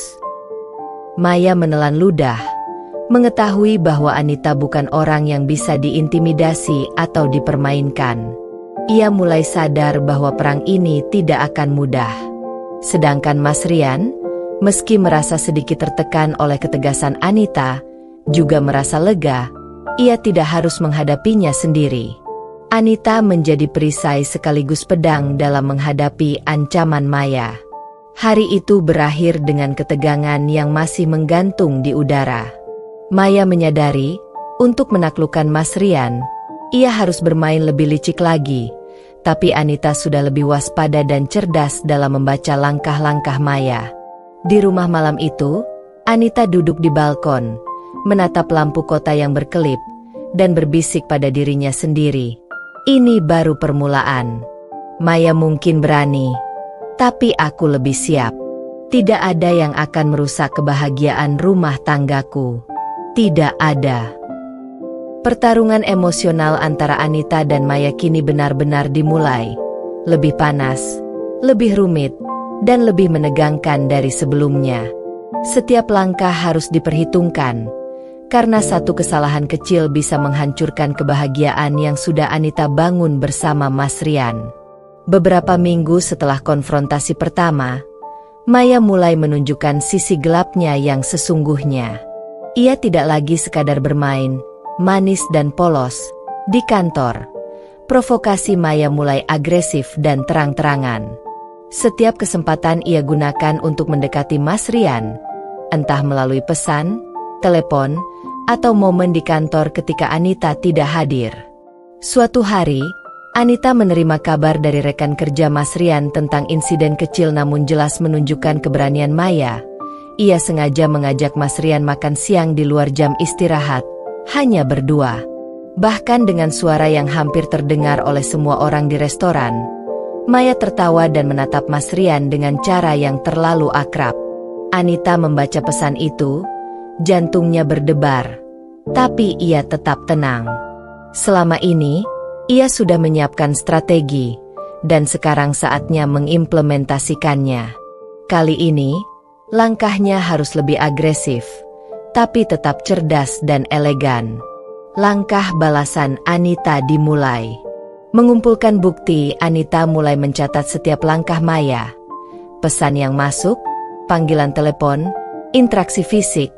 Maya menelan ludah, mengetahui bahwa Anita bukan orang yang bisa diintimidasi atau dipermainkan. Ia mulai sadar bahwa perang ini tidak akan mudah. Sedangkan Mas Rian, meski merasa sedikit tertekan oleh ketegasan Anita, juga merasa lega, ia tidak harus menghadapinya sendiri. Anita menjadi perisai sekaligus pedang dalam menghadapi ancaman Maya. Hari itu berakhir dengan ketegangan yang masih menggantung di udara. Maya menyadari, untuk menaklukkan Mas Rian, ia harus bermain lebih licik lagi, tapi Anita sudah lebih waspada dan cerdas dalam membaca langkah-langkah Maya. Di rumah malam itu, Anita duduk di balkon, menatap lampu kota yang berkelip, dan berbisik pada dirinya sendiri. Ini baru permulaan. Maya mungkin berani, tapi aku lebih siap. Tidak ada yang akan merusak kebahagiaan rumah tanggaku. Tidak ada. Pertarungan emosional antara Anita dan Maya kini benar-benar dimulai. Lebih panas, lebih rumit, dan lebih menegangkan dari sebelumnya. Setiap langkah harus diperhitungkan, karena satu kesalahan kecil bisa menghancurkan kebahagiaan yang sudah Anita bangun bersama Mas Rian. Beberapa minggu setelah konfrontasi pertama, Maya mulai menunjukkan sisi gelapnya yang sesungguhnya. Ia tidak lagi sekadar bermain, manis dan polos, di kantor. Provokasi Maya mulai agresif dan terang-terangan. Setiap kesempatan ia gunakan untuk mendekati Mas Rian, entah melalui pesan, telepon, atau momen di kantor ketika Anita tidak hadir. Suatu hari, Anita menerima kabar dari rekan kerja Mas Rian tentang insiden kecil namun jelas menunjukkan keberanian Maya. Ia sengaja mengajak Mas Rian makan siang di luar jam istirahat, hanya berdua. Bahkan dengan suara yang hampir terdengar oleh semua orang di restoran, Maya tertawa dan menatap Mas Rian dengan cara yang terlalu akrab. Anita membaca pesan itu, jantungnya berdebar. Tapi ia tetap tenang. Selama ini, ia sudah menyiapkan strategi, dan sekarang saatnya mengimplementasikannya. Kali ini, langkahnya harus lebih agresif, tapi tetap cerdas dan elegan. Langkah balasan Anita dimulai. Mengumpulkan bukti, Anita mulai mencatat setiap langkah Maya. Pesan yang masuk, panggilan telepon, interaksi fisik,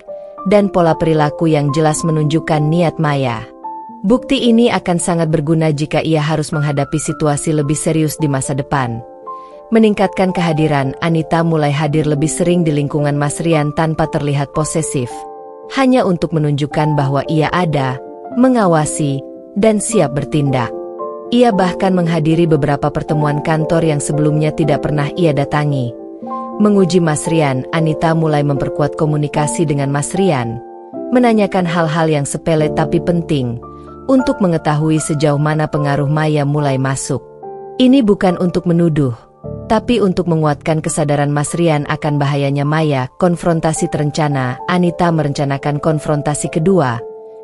dan pola perilaku yang jelas menunjukkan niat Maya. Bukti ini akan sangat berguna jika ia harus menghadapi situasi lebih serius di masa depan. Meningkatkan kehadiran, Anita mulai hadir lebih sering di lingkungan Mas Rian tanpa terlihat posesif. Hanya untuk menunjukkan bahwa ia ada, mengawasi, dan siap bertindak. Ia bahkan menghadiri beberapa pertemuan kantor yang sebelumnya tidak pernah ia datangi. Menguji Mas Rian, Anita mulai memperkuat komunikasi dengan Mas Rian, menanyakan hal-hal yang sepele tapi penting, untuk mengetahui sejauh mana pengaruh Maya mulai masuk. Ini bukan untuk menuduh, tapi untuk menguatkan kesadaran Mas Rian akan bahayanya Maya. Konfrontasi terencana, Anita merencanakan konfrontasi kedua,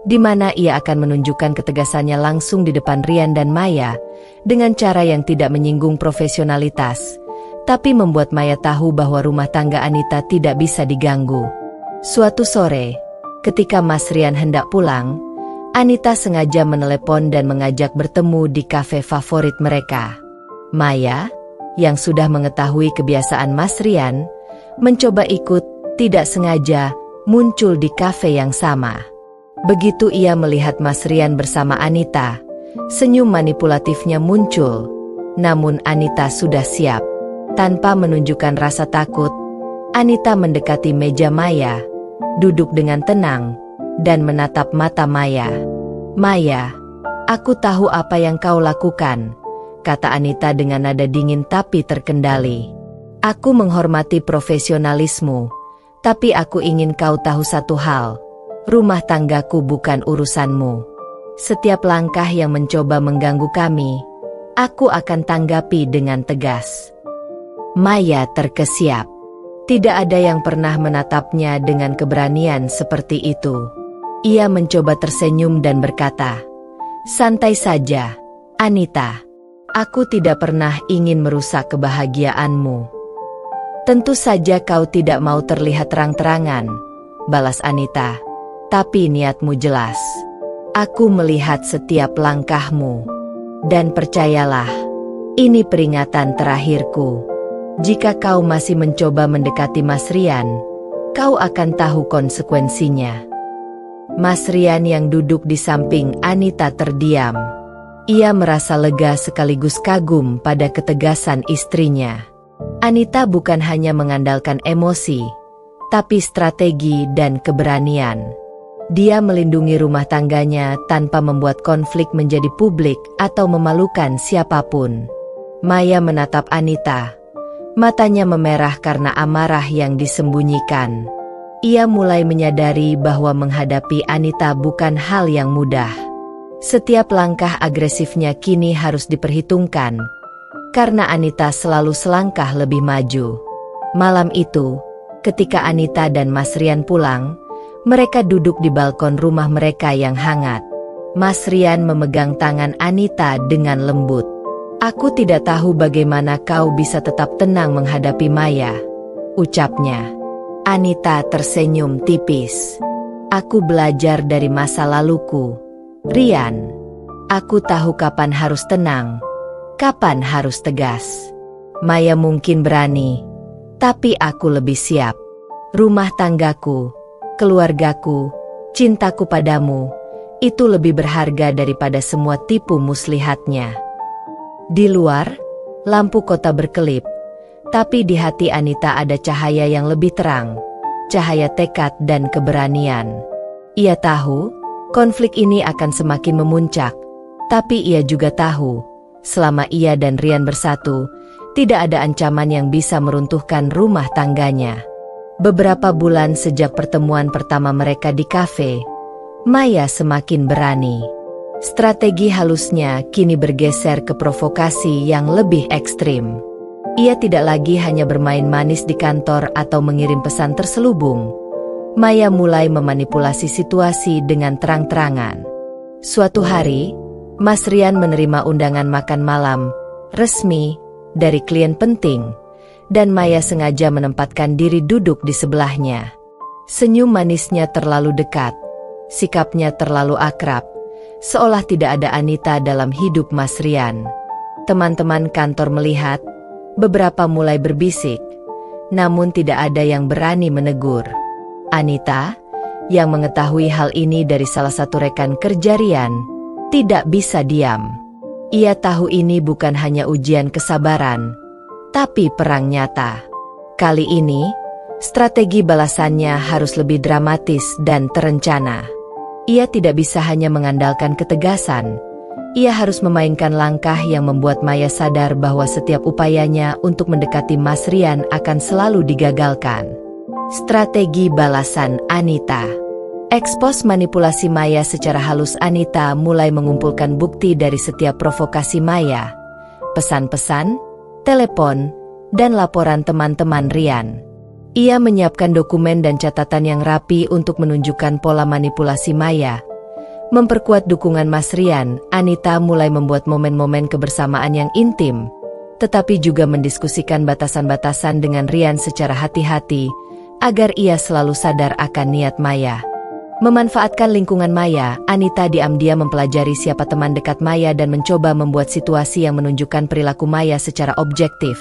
di mana ia akan menunjukkan ketegasannya langsung di depan Rian dan Maya, dengan cara yang tidak menyinggung profesionalitas, tapi membuat Maya tahu bahwa rumah tangga Anita tidak bisa diganggu. Suatu sore, ketika Mas Rian hendak pulang, Anita sengaja menelepon dan mengajak bertemu di kafe favorit mereka. Maya, yang sudah mengetahui kebiasaan Mas Rian, mencoba ikut, tidak sengaja, muncul di kafe yang sama. Begitu ia melihat Mas Rian bersama Anita, senyum manipulatifnya muncul. Namun Anita sudah siap. Tanpa menunjukkan rasa takut, Anita mendekati meja Maya, duduk dengan tenang, dan menatap mata Maya. "Maya, aku tahu apa yang kau lakukan," kata Anita dengan nada dingin tapi terkendali. "Aku menghormati profesionalismu, tapi aku ingin kau tahu satu hal. Rumah tanggaku bukan urusanmu. Setiap langkah yang mencoba mengganggu kami, aku akan tanggapi dengan tegas." Maya terkesiap. Tidak ada yang pernah menatapnya dengan keberanian seperti itu. Ia mencoba tersenyum dan berkata, "Santai saja, Anita. Aku tidak pernah ingin merusak kebahagiaanmu." "Tentu saja kau tidak mau terlihat terang-terangan," balas Anita. "Tapi niatmu jelas. Aku melihat setiap langkahmu. Dan percayalah, ini peringatan terakhirku. Jika kau masih mencoba mendekati Mas Rian, kau akan tahu konsekuensinya." Mas Rian yang duduk di samping Anita terdiam. Ia merasa lega sekaligus kagum pada ketegasan istrinya. Anita bukan hanya mengandalkan emosi, tapi strategi dan keberanian. Dia melindungi rumah tangganya tanpa membuat konflik menjadi publik atau memalukan siapapun. Maya menatap Anita. Matanya memerah karena amarah yang disembunyikan. Ia mulai menyadari bahwa menghadapi Anita bukan hal yang mudah. Setiap langkah agresifnya kini harus diperhitungkan, karena Anita selalu selangkah lebih maju. Malam itu, ketika Anita dan Mas Rian pulang, mereka duduk di balkon rumah mereka yang hangat. Mas Rian memegang tangan Anita dengan lembut. "Aku tidak tahu bagaimana kau bisa tetap tenang menghadapi Maya," ucapnya. Anita tersenyum tipis. "Aku belajar dari masa laluku, Rian. Aku tahu kapan harus tenang, kapan harus tegas. Maya mungkin berani, tapi aku lebih siap. Rumah tanggaku, keluargaku, cintaku padamu, itu lebih berharga daripada semua tipu muslihatnya." Di luar, lampu kota berkelip, tapi di hati Anita ada cahaya yang lebih terang, cahaya tekad dan keberanian. Ia tahu, konflik ini akan semakin memuncak, tapi ia juga tahu, selama ia dan Rian bersatu, tidak ada ancaman yang bisa meruntuhkan rumah tangganya. Beberapa bulan sejak pertemuan pertama mereka di kafe, Maya semakin berani. Strategi halusnya kini bergeser ke provokasi yang lebih ekstrim. Ia tidak lagi hanya bermain manis di kantor atau mengirim pesan terselubung. Maya mulai memanipulasi situasi dengan terang-terangan. Suatu hari, Mas Rian menerima undangan makan malam resmi dari klien penting, dan Maya sengaja menempatkan diri duduk di sebelahnya. Senyum manisnya terlalu dekat, sikapnya terlalu akrab, seolah tidak ada Anita dalam hidup Mas Rian. Teman-teman kantor melihat, beberapa mulai berbisik, namun tidak ada yang berani menegur. Anita, yang mengetahui hal ini dari salah satu rekan kerja Rian, tidak bisa diam. Ia tahu ini bukan hanya ujian kesabaran, tapi perang nyata. Kali ini, strategi balasannya harus lebih dramatis dan terencana. Ia tidak bisa hanya mengandalkan ketegasan. Ia harus memainkan langkah yang membuat Maya sadar bahwa setiap upayanya untuk mendekati Mas Rian akan selalu digagalkan. Strategi balasan Anita. Ekspos manipulasi Maya secara halus. Anita mulai mengumpulkan bukti dari setiap provokasi Maya. Pesan-pesan, telepon, dan laporan teman-teman Rian. Ia menyiapkan dokumen dan catatan yang rapi untuk menunjukkan pola manipulasi Maya. Memperkuat dukungan Mas Rian, Anita mulai membuat momen-momen kebersamaan yang intim, tetapi juga mendiskusikan batasan-batasan dengan Rian secara hati-hati, agar ia selalu sadar akan niat Maya. Memanfaatkan lingkungan Maya, Anita diam-diam mempelajari siapa teman dekat Maya dan mencoba membuat situasi yang menunjukkan perilaku Maya secara objektif,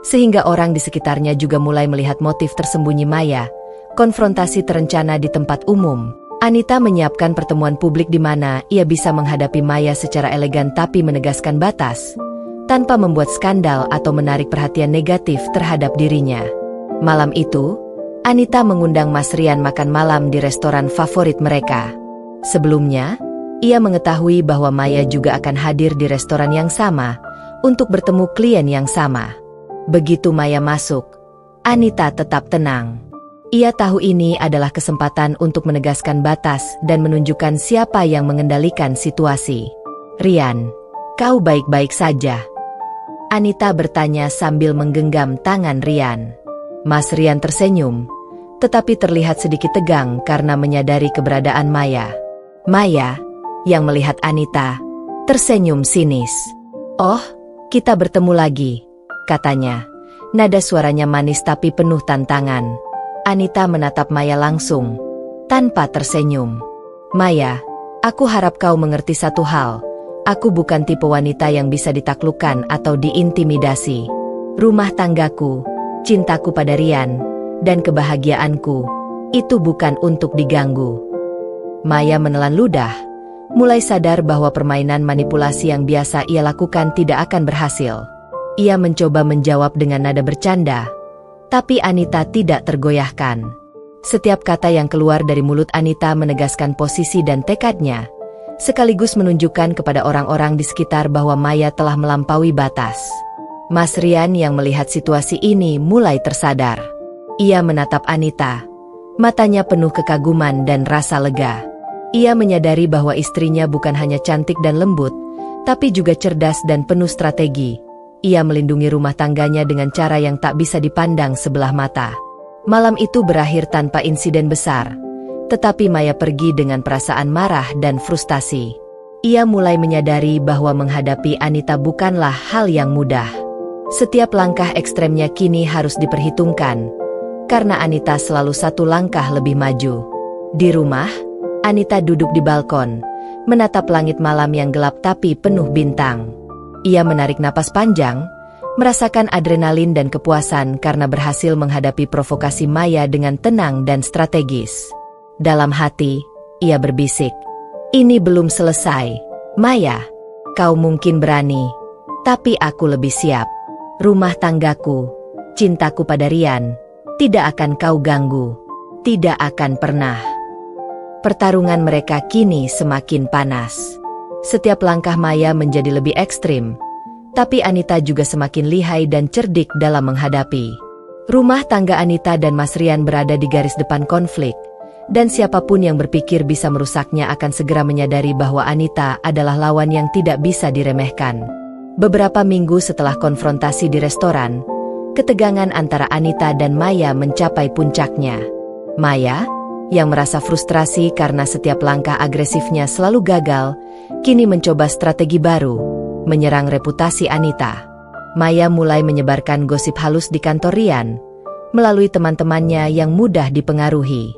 sehingga orang di sekitarnya juga mulai melihat motif tersembunyi Maya. Konfrontasi terencana di tempat umum. Anita menyiapkan pertemuan publik di mana ia bisa menghadapi Maya secara elegan tapi menegaskan batas, tanpa membuat skandal atau menarik perhatian negatif terhadap dirinya. Malam itu, Anita mengundang Mas Rian makan malam di restoran favorit mereka. Sebelumnya, ia mengetahui bahwa Maya juga akan hadir di restoran yang sama untuk bertemu klien yang sama. Begitu Maya masuk, Anita tetap tenang. Ia tahu ini adalah kesempatan untuk menegaskan batas dan menunjukkan siapa yang mengendalikan situasi. "Rian, kau baik-baik saja?" Anita bertanya sambil menggenggam tangan Rian. Mas Rian tersenyum, tetapi terlihat sedikit tegang karena menyadari keberadaan Maya. Maya, yang melihat Anita, tersenyum sinis. "Oh, kita bertemu lagi," katanya. Nada suaranya manis tapi penuh tantangan. Anita menatap Maya langsung, tanpa tersenyum. "Maya, aku harap kau mengerti satu hal. Aku bukan tipe wanita yang bisa ditaklukkan atau diintimidasi. Rumah tanggaku, cintaku pada Rian, dan kebahagiaanku, itu bukan untuk diganggu." Maya menelan ludah, mulai sadar bahwa permainan manipulasi yang biasa ia lakukan tidak akan berhasil. Ia mencoba menjawab dengan nada bercanda, tapi Anita tidak tergoyahkan. Setiap kata yang keluar dari mulut Anita menegaskan posisi dan tekadnya, sekaligus menunjukkan kepada orang-orang di sekitar bahwa Maya telah melampaui batas. Mas Rian yang melihat situasi ini mulai tersadar. Ia menatap Anita, matanya penuh kekaguman dan rasa lega. Ia menyadari bahwa istrinya bukan hanya cantik dan lembut, tapi juga cerdas dan penuh strategi. Ia melindungi rumah tangganya dengan cara yang tak bisa dipandang sebelah mata. Malam itu berakhir tanpa insiden besar, tetapi Maya pergi dengan perasaan marah dan frustasi. Ia mulai menyadari bahwa menghadapi Anita bukanlah hal yang mudah. Setiap langkah ekstremnya kini harus diperhitungkan, karena Anita selalu satu langkah lebih maju. Di rumah, Anita duduk di balkon, menatap langit malam yang gelap tapi penuh bintang. Ia menarik napas panjang, merasakan adrenalin dan kepuasan karena berhasil menghadapi provokasi Maya dengan tenang dan strategis. Dalam hati, ia berbisik, "Ini belum selesai. Maya, kau mungkin berani, tapi aku lebih siap. Rumah tanggaku, cintaku pada Rian, tidak akan kau ganggu. Tidak akan pernah." Pertarungan mereka kini semakin panas. Setiap langkah Maya menjadi lebih ekstrim, tapi Anita juga semakin lihai dan cerdik dalam menghadapi. Rumah tangga Anita dan Mas Rian berada di garis depan konflik, dan siapapun yang berpikir bisa merusaknya akan segera menyadari bahwa Anita adalah lawan yang tidak bisa diremehkan. Beberapa minggu setelah konfrontasi di restoran, ketegangan antara Anita dan Maya mencapai puncaknya. Maya, yang merasa frustrasi karena setiap langkah agresifnya selalu gagal, kini mencoba strategi baru, menyerang reputasi Anita. Maya mulai menyebarkan gosip halus di kantor Rian, melalui teman-temannya yang mudah dipengaruhi.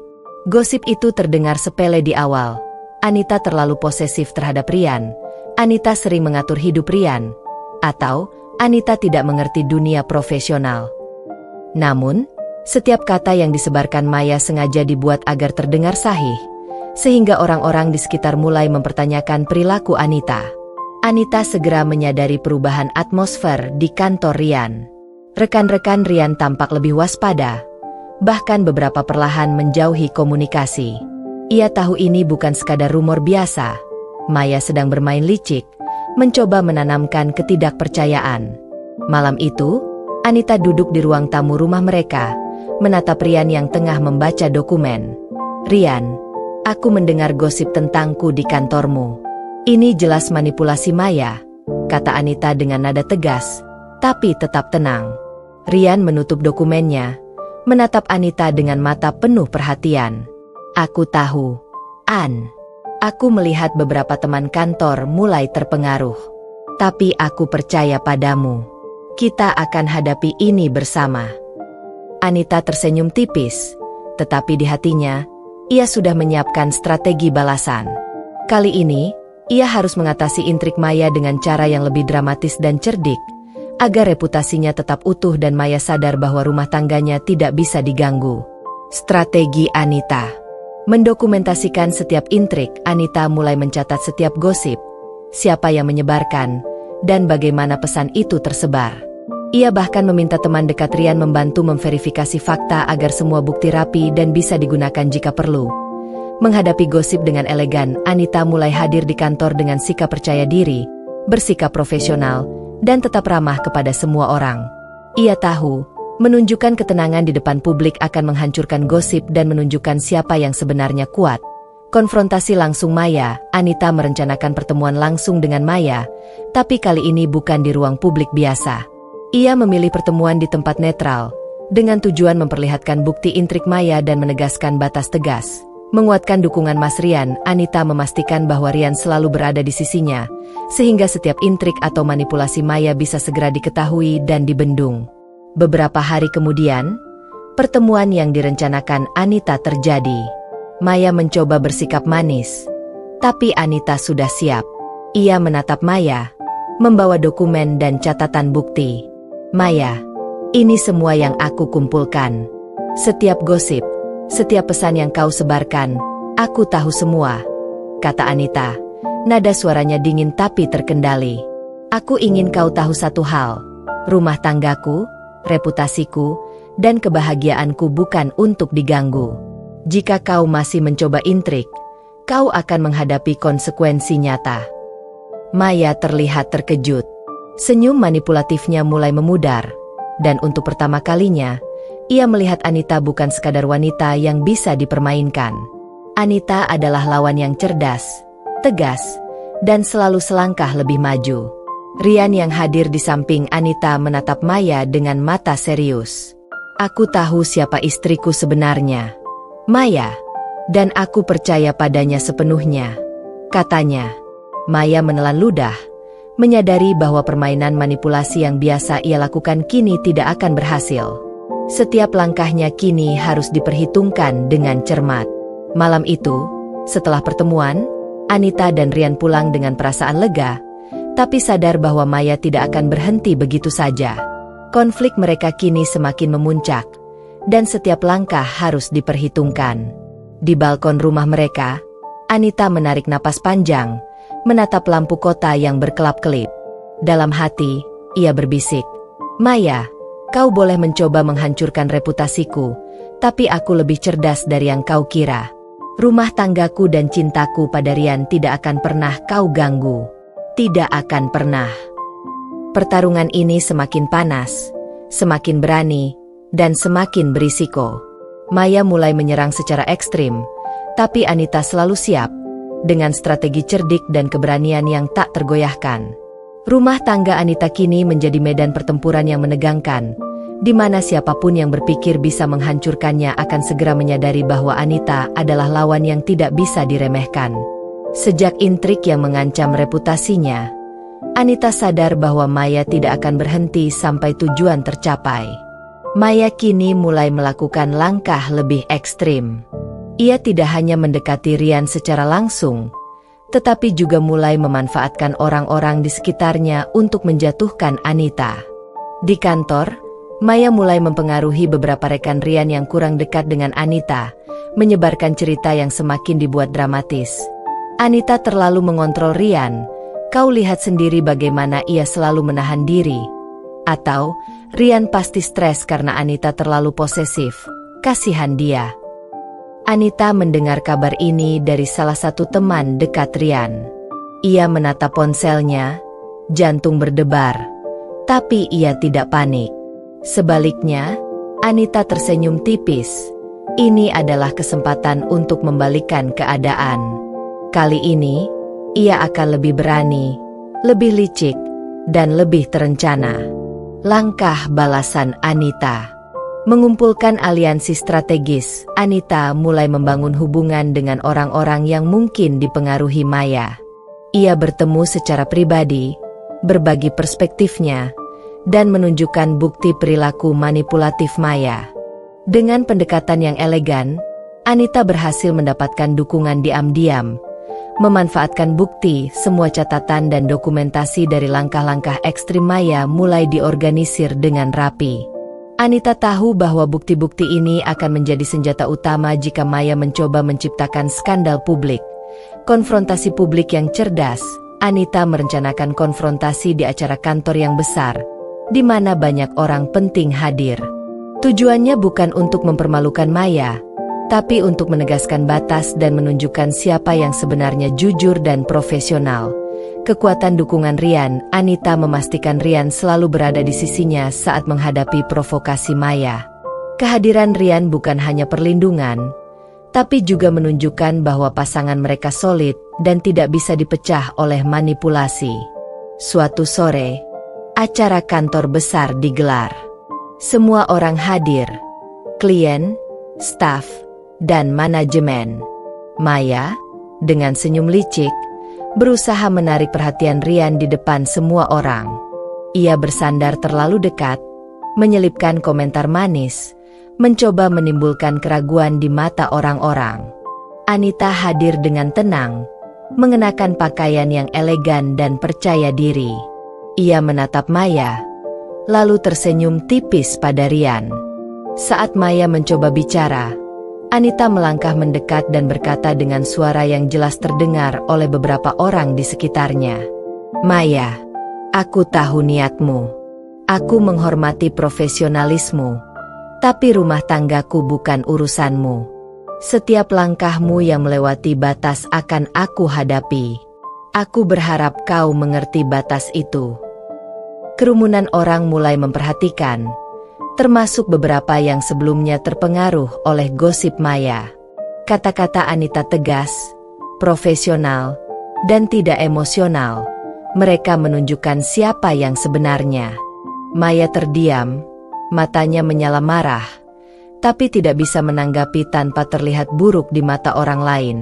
Gosip itu terdengar sepele di awal. Anita terlalu posesif terhadap Rian, Anita sering mengatur hidup Rian, atau Anita tidak mengerti dunia profesional. Namun, setiap kata yang disebarkan Maya sengaja dibuat agar terdengar sahih, sehingga orang-orang di sekitar mulai mempertanyakan perilaku Anita. Anita segera menyadari perubahan atmosfer di kantor Rian. Rekan-rekan Rian tampak lebih waspada, bahkan beberapa perlahan menjauhi komunikasi. Ia tahu ini bukan sekadar rumor biasa. Maya sedang bermain licik, mencoba menanamkan ketidakpercayaan. Malam itu, Anita duduk di ruang tamu rumah mereka, menatap Rian yang tengah membaca dokumen. "Rian, aku mendengar gosip tentangku di kantormu. Ini jelas manipulasi Maya," kata Anita dengan nada tegas, tapi tetap tenang. Rian menutup dokumennya, menatap Anita dengan mata penuh perhatian. "Aku tahu, An. Aku melihat beberapa teman kantor mulai terpengaruh. Tapi aku percaya padamu. Kita akan hadapi ini bersama." Anita tersenyum tipis, tetapi di hatinya, ia sudah menyiapkan strategi balasan. Kali ini, ia harus mengatasi intrik Maya dengan cara yang lebih dramatis dan cerdik, agar reputasinya tetap utuh dan Maya sadar bahwa rumah tangganya tidak bisa diganggu. Strategi Anita. Mendokumentasikan setiap intrik, Anita mulai mencatat setiap gosip, siapa yang menyebarkan, dan bagaimana pesan itu tersebar. Ia bahkan meminta teman dekat Rian membantu memverifikasi fakta agar semua bukti rapi dan bisa digunakan jika perlu. Menghadapi gosip dengan elegan, Anita mulai hadir di kantor dengan sikap percaya diri, bersikap profesional, dan tetap ramah kepada semua orang. Ia tahu, menunjukkan ketenangan di depan publik akan menghancurkan gosip dan menunjukkan siapa yang sebenarnya kuat. Konfrontasi langsung Maya, Anita merencanakan pertemuan langsung dengan Maya, tapi kali ini bukan di ruang publik biasa. Ia memilih pertemuan di tempat netral, dengan tujuan memperlihatkan bukti intrik Maya dan menegaskan batas tegas. Menguatkan dukungan Mas Rian, Anita memastikan bahwa Rian selalu berada di sisinya, sehingga setiap intrik atau manipulasi Maya bisa segera diketahui dan dibendung. Beberapa hari kemudian, pertemuan yang direncanakan Anita terjadi. Maya mencoba bersikap manis, tapi Anita sudah siap. Ia menatap Maya, membawa dokumen dan catatan bukti. Maya, ini semua yang aku kumpulkan. Setiap gosip, setiap pesan yang kau sebarkan, aku tahu semua, kata Anita. Nada suaranya dingin tapi terkendali. Aku ingin kau tahu satu hal, rumah tanggaku, reputasiku, dan kebahagiaanku bukan untuk diganggu. Jika kau masih mencoba intrik, kau akan menghadapi konsekuensi nyata. Maya terlihat terkejut. Senyum manipulatifnya mulai memudar, dan untuk pertama kalinya, ia melihat Anita bukan sekadar wanita yang bisa dipermainkan. Anita adalah lawan yang cerdas, tegas, dan selalu selangkah lebih maju. Rian yang hadir di samping Anita menatap Maya dengan mata serius. Aku tahu siapa istriku sebenarnya, Maya, dan aku percaya padanya sepenuhnya, katanya. Maya menelan ludah, menyadari bahwa permainan manipulasi yang biasa ia lakukan kini tidak akan berhasil. Setiap langkahnya kini harus diperhitungkan dengan cermat. Malam itu, setelah pertemuan, Anita dan Rian pulang dengan perasaan lega, tapi sadar bahwa Maya tidak akan berhenti begitu saja. Konflik mereka kini semakin memuncak, dan setiap langkah harus diperhitungkan. Di balkon rumah mereka, Anita menarik napas panjang, menatap lampu kota yang berkelap-kelip. Dalam hati, ia berbisik, Maya, kau boleh mencoba menghancurkan reputasiku, tapi aku lebih cerdas dari yang kau kira. Rumah tanggaku dan cintaku pada Rian tidak akan pernah kau ganggu. Tidak akan pernah. Pertarungan ini semakin panas, semakin berani, dan semakin berisiko. Maya mulai menyerang secara ekstrim, tapi Anita selalu siap, dengan strategi cerdik dan keberanian yang tak tergoyahkan. Rumah tangga Anita kini menjadi medan pertempuran yang menegangkan, di mana siapapun yang berpikir bisa menghancurkannya akan segera menyadari bahwa Anita adalah lawan yang tidak bisa diremehkan. Sejak intrik yang mengancam reputasinya, Anita sadar bahwa Maya tidak akan berhenti sampai tujuan tercapai. Maya kini mulai melakukan langkah lebih ekstrim. Ia tidak hanya mendekati Rian secara langsung, tetapi juga mulai memanfaatkan orang-orang di sekitarnya untuk menjatuhkan Anita. Di kantor, Maya mulai mempengaruhi beberapa rekan Rian yang kurang dekat dengan Anita, menyebarkan cerita yang semakin dibuat dramatis. Anita terlalu mengontrol Rian, kau lihat sendiri bagaimana ia selalu menahan diri. Atau, Rian pasti stres karena Anita terlalu posesif, kasihan dia. Anita mendengar kabar ini dari salah satu teman dekat Rian. Ia menatap ponselnya, jantung berdebar, tapi ia tidak panik. Sebaliknya, Anita tersenyum tipis. Ini adalah kesempatan untuk membalikkan keadaan. Kali ini, ia akan lebih berani, lebih licik, dan lebih terencana. Langkah balasan Anita. Mengumpulkan aliansi strategis, Anita mulai membangun hubungan dengan orang-orang yang mungkin dipengaruhi Maya. Ia bertemu secara pribadi, berbagi perspektifnya, dan menunjukkan bukti perilaku manipulatif Maya. Dengan pendekatan yang elegan, Anita berhasil mendapatkan dukungan diam-diam, memanfaatkan bukti, semua catatan dan dokumentasi dari langkah-langkah ekstrim Maya mulai diorganisir dengan rapi. Anita tahu bahwa bukti-bukti ini akan menjadi senjata utama jika Maya mencoba menciptakan skandal publik. Konfrontasi publik yang cerdas. Anita merencanakan konfrontasi di acara kantor yang besar, di mana banyak orang penting hadir. Tujuannya bukan untuk mempermalukan Maya, tapi untuk menegaskan batas dan menunjukkan siapa yang sebenarnya jujur dan profesional. Kekuatan dukungan Rian. Anita memastikan Rian selalu berada di sisinya saat menghadapi provokasi Maya. Kehadiran Rian bukan hanya perlindungan, tapi juga menunjukkan bahwa pasangan mereka solid dan tidak bisa dipecah oleh manipulasi. Suatu sore, acara kantor besar digelar. Semua orang hadir, klien, staf, dan manajemen. Maya, dengan senyum licik, berusaha menarik perhatian Rian di depan semua orang. Ia bersandar terlalu dekat, menyelipkan komentar manis, mencoba menimbulkan keraguan di mata orang-orang. Anita hadir dengan tenang, mengenakan pakaian yang elegan dan percaya diri. Ia menatap Maya, lalu tersenyum tipis pada Rian. Saat Maya mencoba bicara, Anita melangkah mendekat dan berkata dengan suara yang jelas terdengar oleh beberapa orang di sekitarnya. Maya, aku tahu niatmu. Aku menghormati profesionalismu. Tapi rumah tanggaku bukan urusanmu. Setiap langkahmu yang melewati batas akan aku hadapi. Aku berharap kau mengerti batas itu. Kerumunan orang mulai memperhatikan, termasuk beberapa yang sebelumnya terpengaruh oleh gosip Maya. Kata-kata Anita tegas, profesional, dan tidak emosional. Mereka menunjukkan siapa yang sebenarnya. Maya terdiam, matanya menyala marah, tapi tidak bisa menanggapi tanpa terlihat buruk di mata orang lain.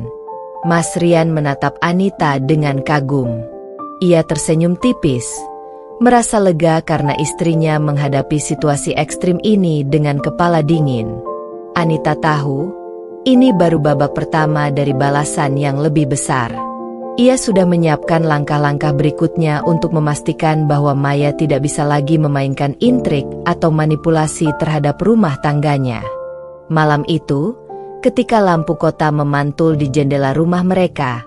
Mas Rian menatap Anita dengan kagum. Ia tersenyum tipis, merasa lega karena istrinya menghadapi situasi ekstrim ini dengan kepala dingin. Anita tahu, ini baru babak pertama dari balasan yang lebih besar. Ia sudah menyiapkan langkah-langkah berikutnya untuk memastikan bahwa Maya tidak bisa lagi memainkan intrik atau manipulasi terhadap rumah tangganya. Malam itu, ketika lampu kota memantul di jendela rumah mereka,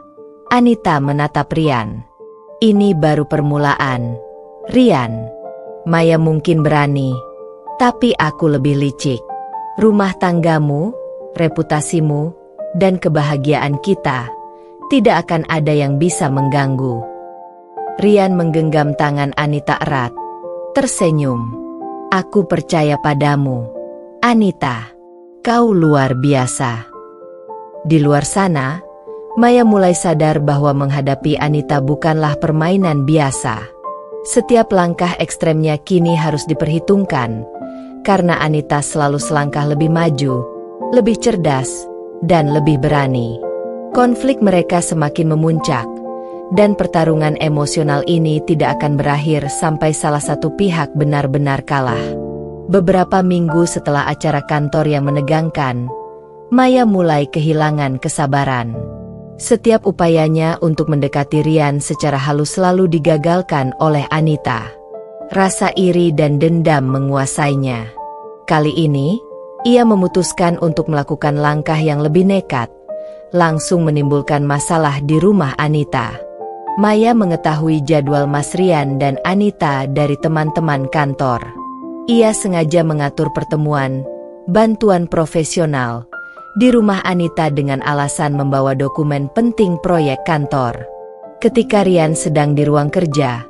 Anita menatap Rian. Ini baru permulaan. Rian, Maya mungkin berani, tapi aku lebih licik. Rumah tanggamu, reputasimu, dan kebahagiaan kita tidak akan ada yang bisa mengganggu. Rian menggenggam tangan Anita erat, tersenyum. Aku percaya padamu, Anita. Kau luar biasa. Di luar sana, Maya mulai sadar bahwa menghadapi Anita bukanlah permainan biasa. Setiap langkah ekstremnya kini harus diperhitungkan, karena Anita selalu selangkah lebih maju, lebih cerdas, dan lebih berani. Konflik mereka semakin memuncak, dan pertarungan emosional ini tidak akan berakhir sampai salah satu pihak benar-benar kalah. Beberapa minggu setelah acara kantor yang menegangkan, Maya mulai kehilangan kesabaran. Setiap upayanya untuk mendekati Rian secara halus selalu digagalkan oleh Anita. Rasa iri dan dendam menguasainya. Kali ini, ia memutuskan untuk melakukan langkah yang lebih nekat, langsung menimbulkan masalah di rumah Anita. Maya mengetahui jadwal Mas Rian dan Anita dari teman-teman kantor. Ia sengaja mengatur pertemuan, bantuan profesional, di rumah Anita dengan alasan membawa dokumen penting proyek kantor. Ketika Rian sedang di ruang kerja,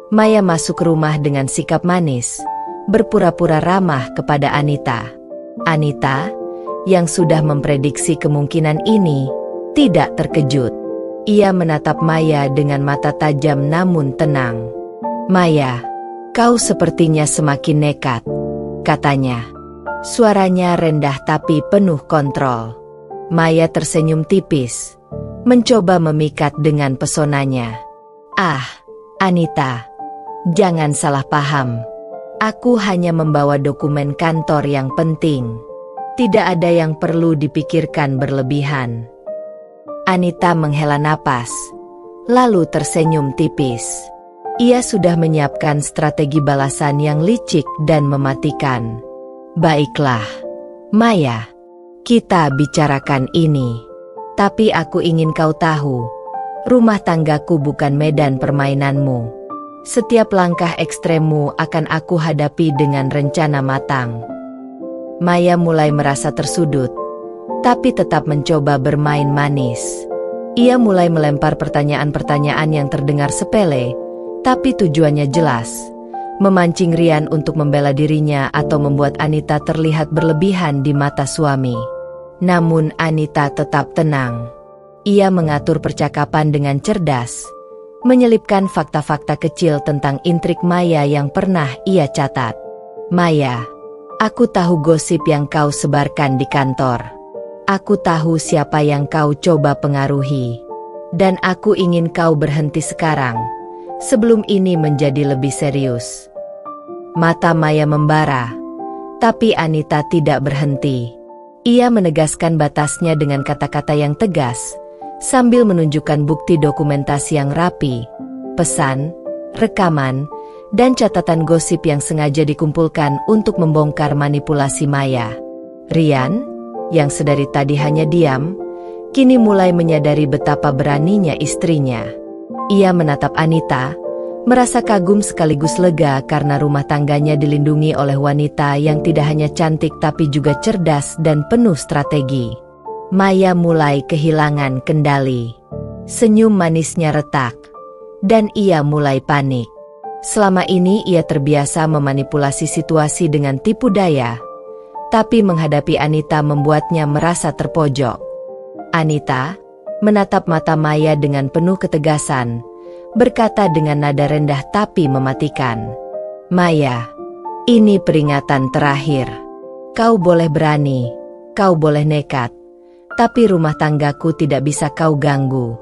Maya masuk ke rumah dengan sikap manis, berpura-pura ramah kepada Anita. Anita, yang sudah memprediksi kemungkinan ini, tidak terkejut. Ia menatap Maya dengan mata tajam namun tenang. Maya, kau sepertinya semakin nekat, katanya. Suaranya rendah tapi penuh kontrol. Maya tersenyum tipis, mencoba memikat dengan pesonanya. Ah, Anita, jangan salah paham. Aku hanya membawa dokumen kantor yang penting. Tidak ada yang perlu dipikirkan berlebihan. Anita menghela napas, lalu tersenyum tipis. Ia sudah menyiapkan strategi balasan yang licik dan mematikan. Baiklah, Maya, kita bicarakan ini. Tapi aku ingin kau tahu, rumah tanggaku bukan medan permainanmu. Setiap langkah ekstremmu akan aku hadapi dengan rencana matang. Maya mulai merasa tersudut, tapi tetap mencoba bermain manis. Ia mulai melempar pertanyaan-pertanyaan yang terdengar sepele, tapi tujuannya jelas, memancing Rian untuk membela dirinya atau membuat Anita terlihat berlebihan di mata suami. Namun Anita tetap tenang. Ia mengatur percakapan dengan cerdas, menyelipkan fakta-fakta kecil tentang intrik Maya yang pernah ia catat. Maya, aku tahu gosip yang kau sebarkan di kantor. Aku tahu siapa yang kau coba pengaruhi. Dan aku ingin kau berhenti sekarang, sebelum ini menjadi lebih serius. Mata Maya membara, tapi Anita tidak berhenti. Ia menegaskan batasnya dengan kata-kata yang tegas, sambil menunjukkan bukti dokumentasi yang rapi, pesan, rekaman, dan catatan gosip yang sengaja dikumpulkan untuk membongkar manipulasi Maya. Rian, yang sedari tadi hanya diam, kini mulai menyadari betapa beraninya istrinya. Ia menatap Anita, merasa kagum sekaligus lega karena rumah tangganya dilindungi oleh wanita yang tidak hanya cantik tapi juga cerdas dan penuh strategi. Maya mulai kehilangan kendali. Senyum manisnya retak, dan ia mulai panik. Selama ini ia terbiasa memanipulasi situasi dengan tipu daya, tapi menghadapi Anita membuatnya merasa terpojok. Anita menatap mata Maya dengan penuh ketegasan, berkata dengan nada rendah tapi mematikan. Maya, ini peringatan terakhir. Kau boleh berani, kau boleh nekat, tapi rumah tanggaku tidak bisa kau ganggu.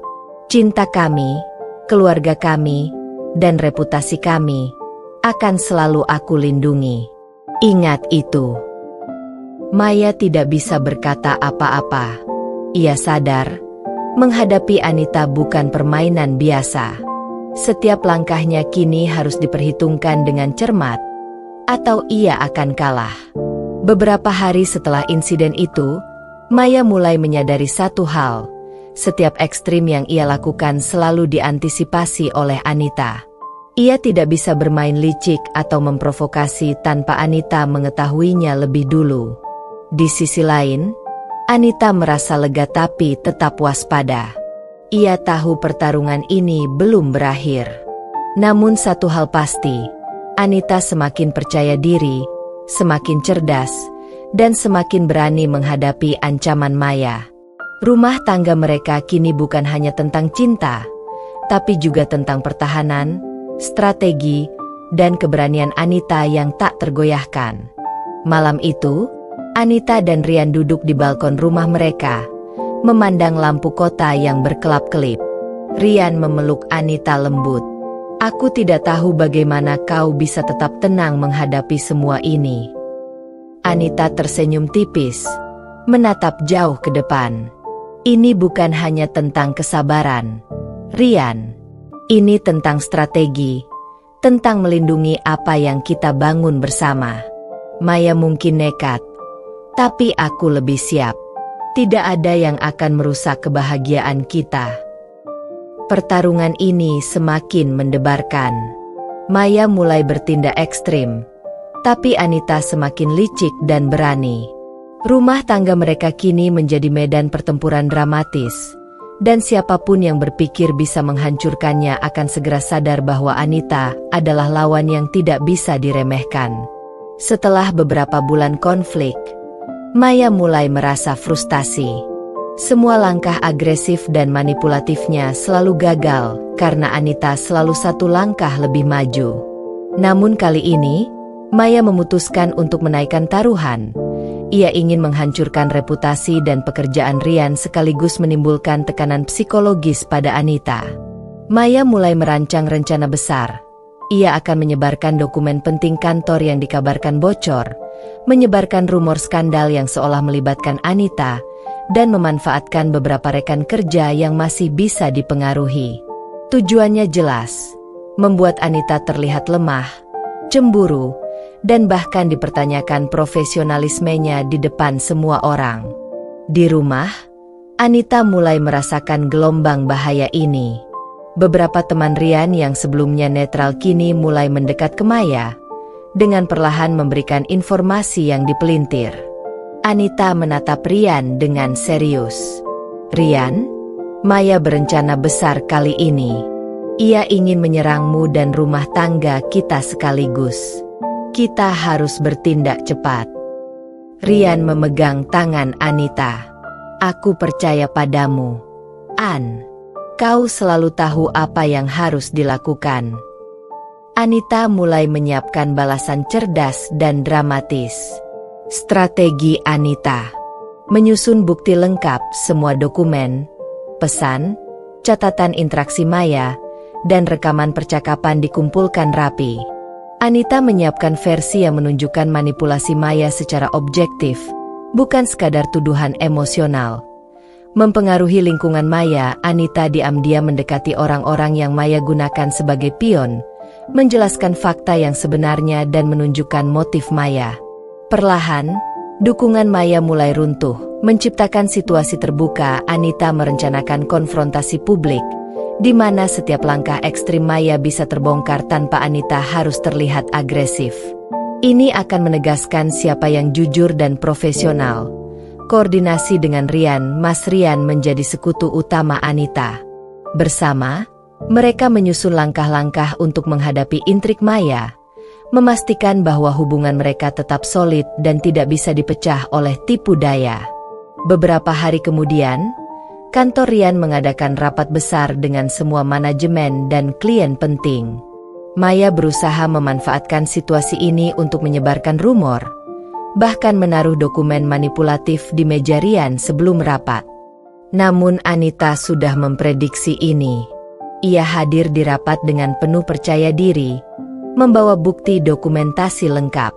Cinta kami, keluarga kami, dan reputasi kami akan selalu aku lindungi. Ingat itu. Maya tidak bisa berkata apa-apa. Ia sadar, menghadapi Anita bukan permainan biasa. Setiap langkahnya kini harus diperhitungkan dengan cermat, atau ia akan kalah. Beberapa hari setelah insiden itu, Maya mulai menyadari satu hal. Setiap ekstrim yang ia lakukan selalu diantisipasi oleh Anita. Ia tidak bisa bermain licik atau memprovokasi tanpa Anita mengetahuinya lebih dulu. Di sisi lain, Anita merasa lega tapi tetap waspada. Ia tahu pertarungan ini belum berakhir. Namun satu hal pasti, Anita semakin percaya diri, semakin cerdas, dan semakin berani menghadapi ancaman Maya. Rumah tangga mereka kini bukan hanya tentang cinta, tapi juga tentang pertahanan, strategi, dan keberanian Anita yang tak tergoyahkan. Malam itu, Anita dan Rian duduk di balkon rumah mereka, memandang lampu kota yang berkelap-kelip. Rian memeluk Anita lembut. Aku tidak tahu bagaimana kau bisa tetap tenang menghadapi semua ini. Anita tersenyum tipis, menatap jauh ke depan. Ini bukan hanya tentang kesabaran, Rian. Ini tentang strategi, tentang melindungi apa yang kita bangun bersama. Maya mungkin nekat, tapi aku lebih siap. Tidak ada yang akan merusak kebahagiaan kita. Pertarungan ini semakin mendebarkan. Maya mulai bertindak ekstrim, tapi Anita semakin licik dan berani. Rumah tangga mereka kini menjadi medan pertempuran dramatis, dan siapapun yang berpikir bisa menghancurkannya akan segera sadar bahwa Anita adalah lawan yang tidak bisa diremehkan. Setelah beberapa bulan konflik, Maya mulai merasa frustasi. Semua langkah agresif dan manipulatifnya selalu gagal karena Anita selalu satu langkah lebih maju. Namun kali ini, Maya memutuskan untuk menaikkan taruhan. Ia ingin menghancurkan reputasi dan pekerjaan Rian sekaligus menimbulkan tekanan psikologis pada Anita. Maya mulai merancang rencana besar. Ia akan menyebarkan dokumen penting kantor yang dikabarkan bocor, menyebarkan rumor skandal yang seolah melibatkan Anita, dan memanfaatkan beberapa rekan kerja yang masih bisa dipengaruhi. Tujuannya jelas, membuat Anita terlihat lemah, cemburu, dan bahkan dipertanyakan profesionalismenya di depan semua orang. Di rumah, Anita mulai merasakan gelombang bahaya ini. Beberapa teman Rian yang sebelumnya netral kini mulai mendekat ke Maya, dengan perlahan memberikan informasi yang dipelintir. Anita menatap Rian dengan serius. "Rian, Maya berencana besar kali ini. Ia ingin menyerangmu dan rumah tangga kita sekaligus. Kita harus bertindak cepat." Rian memegang tangan Anita. "Aku percaya padamu, An. Kau selalu tahu apa yang harus dilakukan." Anita mulai menyiapkan balasan cerdas dan dramatis. Strategi Anita: menyusun bukti lengkap semua dokumen, pesan, catatan interaksi Maya, dan rekaman percakapan dikumpulkan rapi. Anita menyiapkan versi yang menunjukkan manipulasi Maya secara objektif, bukan sekadar tuduhan emosional. Mempengaruhi lingkungan Maya, Anita diam-diam mendekati orang-orang yang Maya gunakan sebagai pion, menjelaskan fakta yang sebenarnya dan menunjukkan motif Maya. Perlahan, dukungan Maya mulai runtuh. Menciptakan situasi terbuka, Anita merencanakan konfrontasi publik, di mana setiap langkah ekstrim Maya bisa terbongkar tanpa Anita harus terlihat agresif. Ini akan menegaskan siapa yang jujur dan profesional. Koordinasi dengan Rian, Mas Rian menjadi sekutu utama Anita. Bersama, mereka menyusun langkah-langkah untuk menghadapi intrik Maya, memastikan bahwa hubungan mereka tetap solid dan tidak bisa dipecah oleh tipu daya. Beberapa hari kemudian, kantor Rian mengadakan rapat besar dengan semua manajemen dan klien penting. Maya berusaha memanfaatkan situasi ini untuk menyebarkan rumor, bahkan menaruh dokumen manipulatif di meja Rian sebelum rapat. Namun Anita sudah memprediksi ini. Ia hadir di rapat dengan penuh percaya diri, membawa bukti dokumentasi lengkap.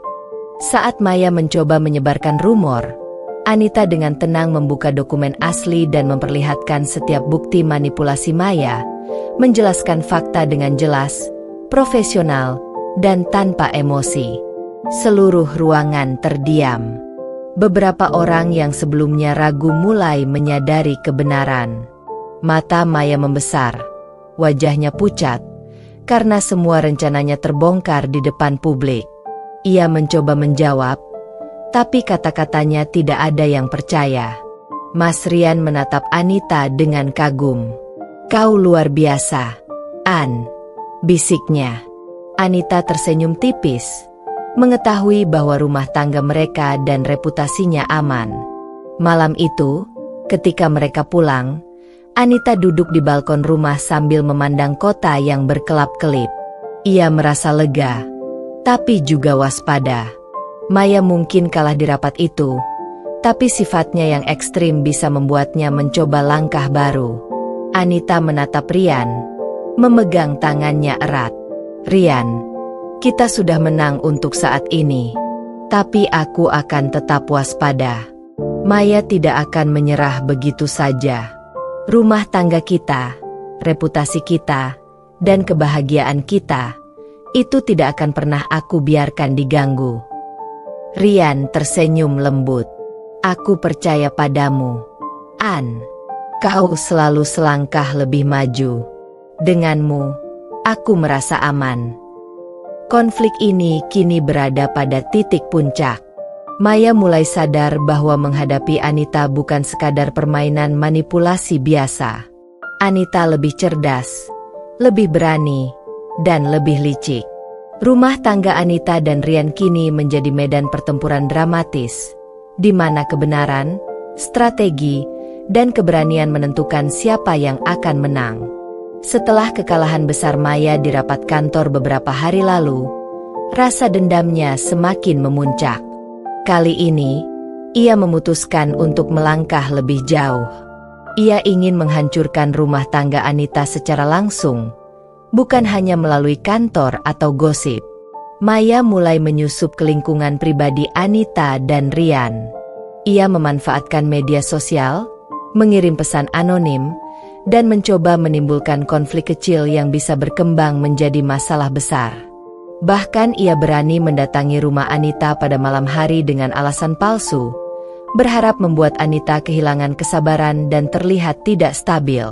Saat Maya mencoba menyebarkan rumor, Anita dengan tenang membuka dokumen asli dan memperlihatkan setiap bukti manipulasi Maya, menjelaskan fakta dengan jelas, profesional, dan tanpa emosi. Seluruh ruangan terdiam. Beberapa orang yang sebelumnya ragu mulai menyadari kebenaran. Mata Maya membesar, wajahnya pucat, karena semua rencananya terbongkar di depan publik. Ia mencoba menjawab, tapi kata-katanya tidak ada yang percaya. Mas Rian menatap Anita dengan kagum. "Kau luar biasa, An," bisiknya. Anita tersenyum tipis, mengetahui bahwa rumah tangga mereka dan reputasinya aman. Malam itu, ketika mereka pulang, Anita duduk di balkon rumah sambil memandang kota yang berkelap-kelip. Ia merasa lega, tapi juga waspada. Maya mungkin kalah di rapat itu, tapi sifatnya yang ekstrim bisa membuatnya mencoba langkah baru. Anita menatap Rian, memegang tangannya erat. "Rian, kita sudah menang untuk saat ini, tapi aku akan tetap waspada. Maya tidak akan menyerah begitu saja. Rumah tangga kita, reputasi kita, dan kebahagiaan kita, itu tidak akan pernah aku biarkan diganggu." Rian tersenyum lembut. "Aku percaya padamu, An. Kau selalu selangkah lebih maju. Denganmu, aku merasa aman." Konflik ini kini berada pada titik puncak. Maya mulai sadar bahwa menghadapi Anita bukan sekadar permainan manipulasi biasa. Anita lebih cerdas, lebih berani, dan lebih licik. Rumah tangga Anita dan Rian kini menjadi medan pertempuran dramatis, di mana kebenaran, strategi, dan keberanian menentukan siapa yang akan menang. Setelah kekalahan besar Maya di rapat kantor beberapa hari lalu, rasa dendamnya semakin memuncak. Kali ini, ia memutuskan untuk melangkah lebih jauh. Ia ingin menghancurkan rumah tangga Anita secara langsung, bukan hanya melalui kantor atau gosip. Maya mulai menyusup ke lingkungan pribadi Anita dan Rian. Ia memanfaatkan media sosial, mengirim pesan anonim, dan mencoba menimbulkan konflik kecil yang bisa berkembang menjadi masalah besar. Bahkan ia berani mendatangi rumah Anita pada malam hari dengan alasan palsu, berharap membuat Anita kehilangan kesabaran dan terlihat tidak stabil.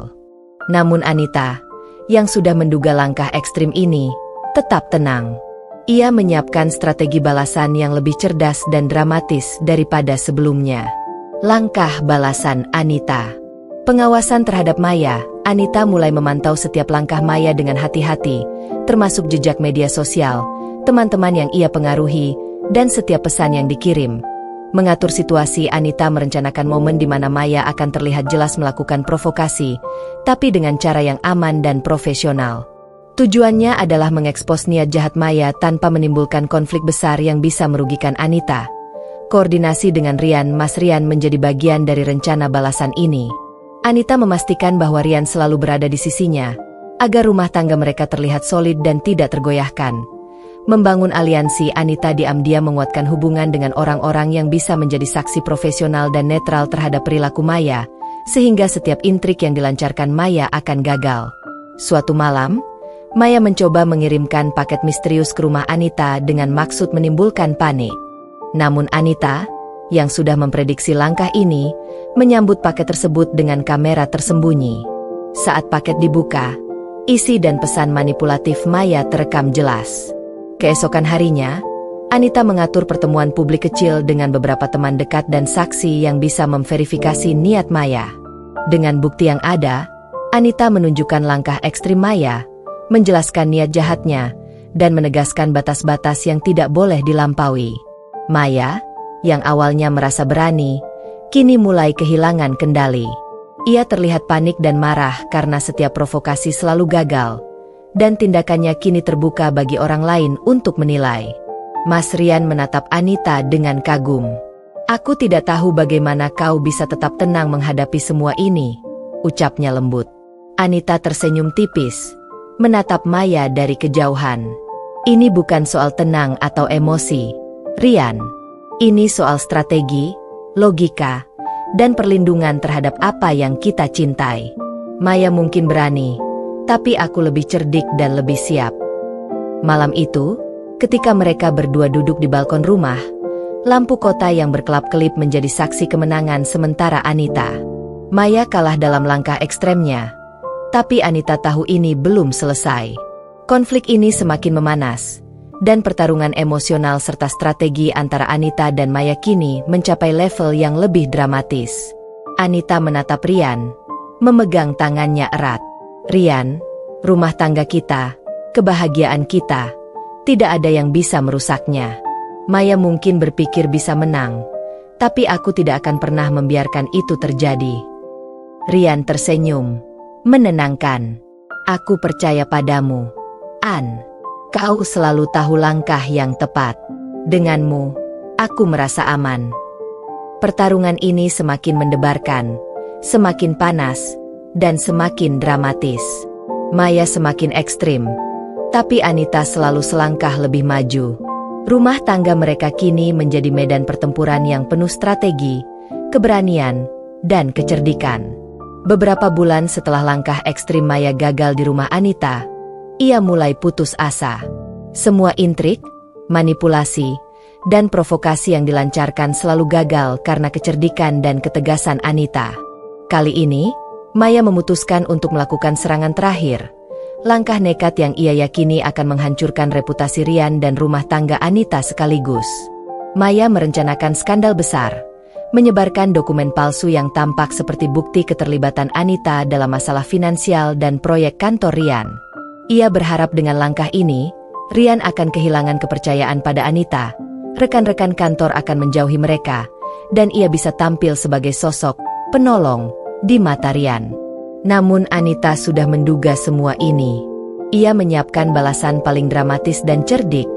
Namun Anita, yang sudah menduga langkah ekstrim ini, tetap tenang. Ia menyiapkan strategi balasan yang lebih cerdas dan dramatis daripada sebelumnya. Langkah balasan Anita. Pengawasan terhadap Maya. Anita mulai memantau setiap langkah Maya dengan hati-hati, termasuk jejak media sosial, teman-teman yang ia pengaruhi, dan setiap pesan yang dikirim. Mengatur situasi, Anita merencanakan momen di mana Maya akan terlihat jelas melakukan provokasi, tapi dengan cara yang aman dan profesional. Tujuannya adalah mengekspos niat jahat Maya tanpa menimbulkan konflik besar yang bisa merugikan Anita. Koordinasi dengan Mas Rian menjadi bagian dari rencana balasan ini. Anita memastikan bahwa Rian selalu berada di sisinya, agar rumah tangga mereka terlihat solid dan tidak tergoyahkan. Membangun aliansi, Anita diam-diam menguatkan hubungan dengan orang-orang yang bisa menjadi saksi profesional dan netral terhadap perilaku Maya, sehingga setiap intrik yang dilancarkan Maya akan gagal. Suatu malam, Maya mencoba mengirimkan paket misterius ke rumah Anita dengan maksud menimbulkan panik. Namun Anita, yang sudah memprediksi langkah ini, menyambut paket tersebut dengan kamera tersembunyi. Saat paket dibuka, isi dan pesan manipulatif Maya terekam jelas. Keesokan harinya, Anita mengatur pertemuan publik kecil dengan beberapa teman dekat dan saksi yang bisa memverifikasi niat Maya. Dengan bukti yang ada, Anita menunjukkan langkah ekstrim Maya, menjelaskan niat jahatnya, dan menegaskan batas-batas yang tidak boleh dilampaui. Maya, yang awalnya merasa berani, kini mulai kehilangan kendali. Ia terlihat panik dan marah karena setiap provokasi selalu gagal, dan tindakannya kini terbuka bagi orang lain untuk menilai. Mas Rian menatap Anita dengan kagum. "Aku tidak tahu bagaimana kau bisa tetap tenang menghadapi semua ini," ucapnya lembut. Anita tersenyum tipis, menatap Maya dari kejauhan. "Ini bukan soal tenang atau emosi, Rian. Ini soal strategi, logika, dan perlindungan terhadap apa yang kita cintai. Maya mungkin berani, tapi aku lebih cerdik dan lebih siap." Malam itu, ketika mereka berdua duduk di balkon rumah, lampu kota yang berkelap-kelip menjadi saksi kemenangan sementara Anita. Maya kalah dalam langkah ekstremnya, tapi Anita tahu ini belum selesai. Konflik ini semakin memanas, dan pertarungan emosional serta strategi antara Anita dan Maya kini mencapai level yang lebih dramatis. Anita menatap Rian, memegang tangannya erat. "Rian, rumah tangga kita, kebahagiaan kita, tidak ada yang bisa merusaknya. Maya mungkin berpikir bisa menang, tapi aku tidak akan pernah membiarkan itu terjadi." Rian tersenyum, menenangkan. "Aku percaya padamu, An. Kau selalu tahu langkah yang tepat. Denganmu, aku merasa aman." Pertarungan ini semakin mendebarkan, semakin panas, dan semakin dramatis. Maya semakin ekstrim, tapi Anita selalu selangkah lebih maju. Rumah tangga mereka kini menjadi medan pertempuran yang penuh strategi, keberanian, dan kecerdikan. Beberapa bulan setelah langkah ekstrim Maya gagal di rumah Anita, ia mulai putus asa. Semua intrik, manipulasi, dan provokasi yang dilancarkan selalu gagal karena kecerdikan dan ketegasan Anita. Kali ini, Maya memutuskan untuk melakukan serangan terakhir. Langkah nekat yang ia yakini akan menghancurkan reputasi Rian dan rumah tangga Anita sekaligus. Maya merencanakan skandal besar, menyebarkan dokumen palsu yang tampak seperti bukti keterlibatan Anita dalam masalah finansial dan proyek kantor Rian. Ia berharap dengan langkah ini, Rian akan kehilangan kepercayaan pada Anita, rekan-rekan kantor akan menjauhi mereka, dan ia bisa tampil sebagai sosok penolong di mata Rian. Namun Anita sudah menduga semua ini. Ia menyiapkan balasan paling dramatis dan cerdik,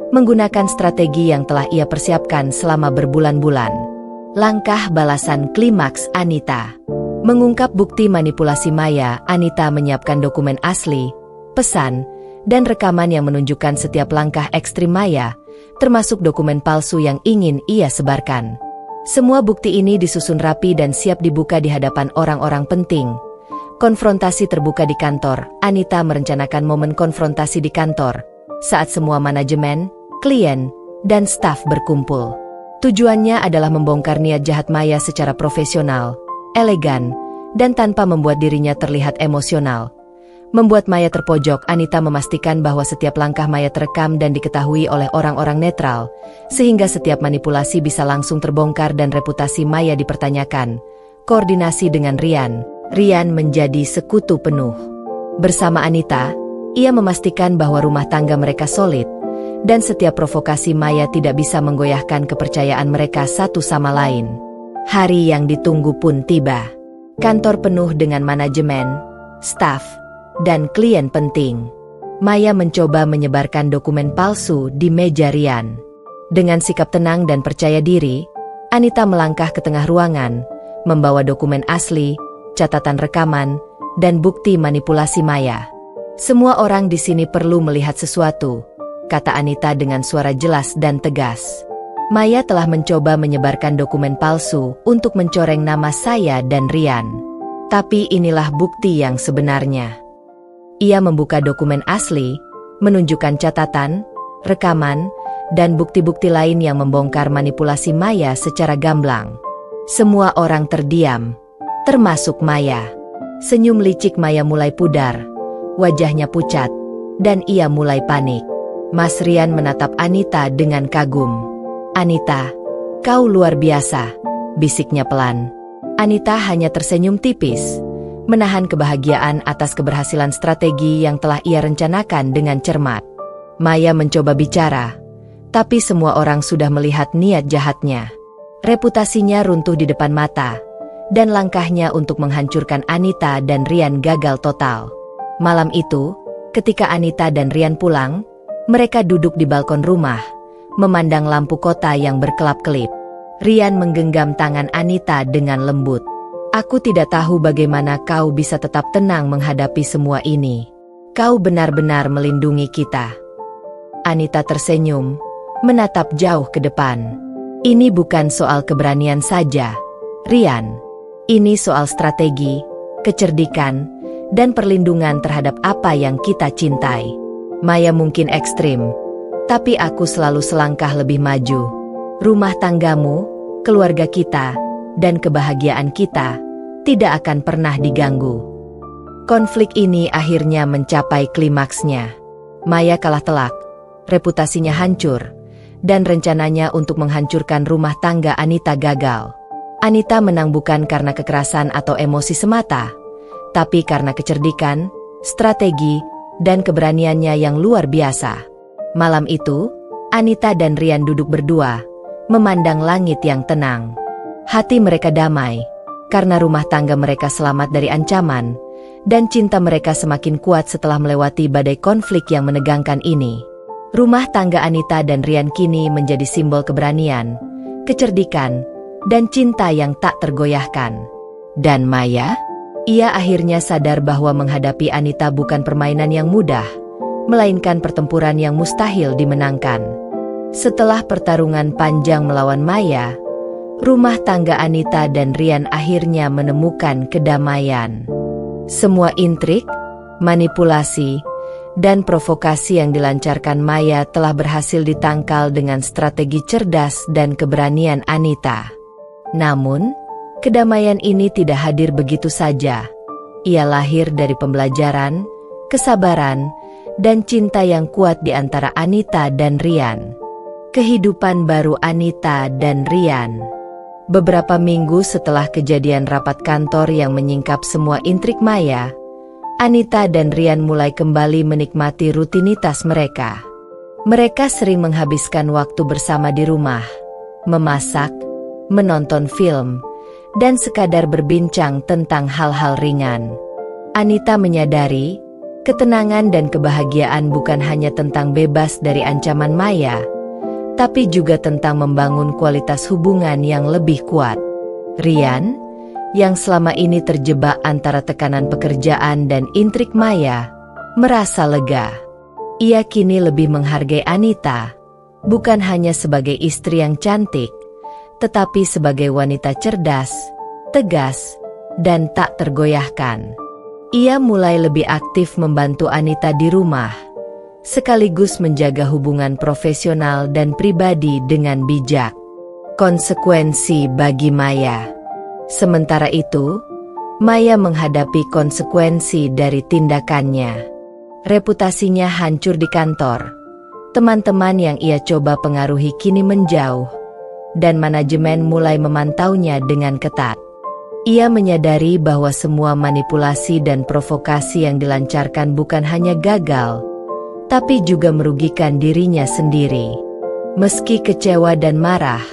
menggunakan strategi yang telah ia persiapkan selama berbulan-bulan. Langkah balasan klimaks Anita. Mengungkap bukti manipulasi Maya, Anita menyiapkan dokumen asli, pesan, dan rekaman yang menunjukkan setiap langkah ekstrim Maya, termasuk dokumen palsu yang ingin ia sebarkan. Semua bukti ini disusun rapi dan siap dibuka di hadapan orang-orang penting. Konfrontasi terbuka di kantor. Anita merencanakan momen konfrontasi di kantor, saat semua manajemen, klien, dan staf berkumpul. Tujuannya adalah membongkar niat jahat Maya secara profesional, elegan, dan tanpa membuat dirinya terlihat emosional. Membuat Maya terpojok, Anita memastikan bahwa setiap langkah Maya terekam dan diketahui oleh orang-orang netral, sehingga setiap manipulasi bisa langsung terbongkar dan reputasi Maya dipertanyakan. Koordinasi dengan Rian menjadi sekutu penuh. Bersama Anita, ia memastikan bahwa rumah tangga mereka solid, dan setiap provokasi Maya tidak bisa menggoyahkan kepercayaan mereka satu sama lain. Hari yang ditunggu pun tiba. Kantor penuh dengan manajemen, staf, dan klien penting. Maya mencoba menyebarkan dokumen palsu di meja Rian. Dengan sikap tenang dan percaya diri, Anita melangkah ke tengah ruangan, membawa dokumen asli, catatan rekaman, dan bukti manipulasi Maya. Semua orang di sini perlu melihat sesuatu, kata Anita dengan suara jelas dan tegas. Maya telah mencoba menyebarkan dokumen palsu untuk mencoreng nama saya dan Rian. Tapi inilah bukti yang sebenarnya. Ia membuka dokumen asli, menunjukkan catatan, rekaman, dan bukti-bukti lain yang membongkar manipulasi Maya secara gamblang. Semua orang terdiam, termasuk Maya. Senyum licik Maya mulai pudar, wajahnya pucat, dan ia mulai panik. Mas Rian menatap Anita dengan kagum. "Anita, kau luar biasa," bisiknya pelan. Anita hanya tersenyum tipis, menahan kebahagiaan atas keberhasilan strategi yang telah ia rencanakan dengan cermat. Maya mencoba bicara, tapi semua orang sudah melihat niat jahatnya. Reputasinya runtuh di depan mata, dan langkahnya untuk menghancurkan Anita dan Rian gagal total. Malam itu, ketika Anita dan Rian pulang, mereka duduk di balkon rumah, memandang lampu kota yang berkelap-kelip. Rian menggenggam tangan Anita dengan lembut. "Aku tidak tahu bagaimana kau bisa tetap tenang menghadapi semua ini. Kau benar-benar melindungi kita." Anita tersenyum, menatap jauh ke depan. "Ini bukan soal keberanian saja, Rian. Ini soal strategi, kecerdikan, dan perlindungan terhadap apa yang kita cintai. Maya mungkin ekstrim, tapi aku selalu selangkah lebih maju. Rumah tanggamu, keluarga kita, dan kebahagiaan kita tidak akan pernah diganggu." Konflik ini akhirnya mencapai klimaksnya. Maya kalah telak, reputasinya hancur, dan rencananya untuk menghancurkan rumah tangga Anita gagal. Anita menang bukan karena kekerasan atau emosi semata, tapi karena kecerdikan, strategi, dan keberaniannya yang luar biasa. Malam itu, Anita dan Rian duduk berdua, memandang langit yang tenang. Hati mereka damai, karena rumah tangga mereka selamat dari ancaman, dan cinta mereka semakin kuat setelah melewati badai konflik yang menegangkan ini. Rumah tangga Anita dan Rian kini menjadi simbol keberanian, kecerdikan, dan cinta yang tak tergoyahkan. Dan Maya? Ia akhirnya sadar bahwa menghadapi Anita bukan permainan yang mudah, melainkan pertempuran yang mustahil dimenangkan. Setelah pertarungan panjang melawan Maya, rumah tangga Anita dan Rian akhirnya menemukan kedamaian. Semua intrik, manipulasi, dan provokasi yang dilancarkan Maya telah berhasil ditangkal dengan strategi cerdas dan keberanian Anita. Namun, kedamaian ini tidak hadir begitu saja. Ia lahir dari pembelajaran, kesabaran, dan cinta yang kuat di antara Anita dan Rian. Kehidupan baru Anita dan Rian. Beberapa minggu setelah kejadian rapat kantor yang menyingkap semua intrik Maya, Anita dan Rian mulai kembali menikmati rutinitas mereka. Mereka sering menghabiskan waktu bersama di rumah, memasak, menonton film, dan sekadar berbincang tentang hal-hal ringan. Anita menyadari, ketenangan dan kebahagiaan bukan hanya tentang bebas dari ancaman Maya, tapi juga tentang membangun kualitas hubungan yang lebih kuat. Rian, yang selama ini terjebak antara tekanan pekerjaan dan intrik Maya, merasa lega. Ia kini lebih menghargai Anita, bukan hanya sebagai istri yang cantik, tetapi sebagai wanita cerdas, tegas, dan tak tergoyahkan. Ia mulai lebih aktif membantu Anita di rumah, sekaligus menjaga hubungan profesional dan pribadi dengan bijak. Konsekuensi bagi Maya. Sementara itu, Maya menghadapi konsekuensi dari tindakannya. Reputasinya hancur di kantor. Teman-teman yang ia coba pengaruhi kini menjauh, dan manajemen mulai memantaunya dengan ketat. Ia menyadari bahwa semua manipulasi dan provokasi yang dilancarkan bukan hanya gagal, tapi juga merugikan dirinya sendiri. Meski kecewa dan marah,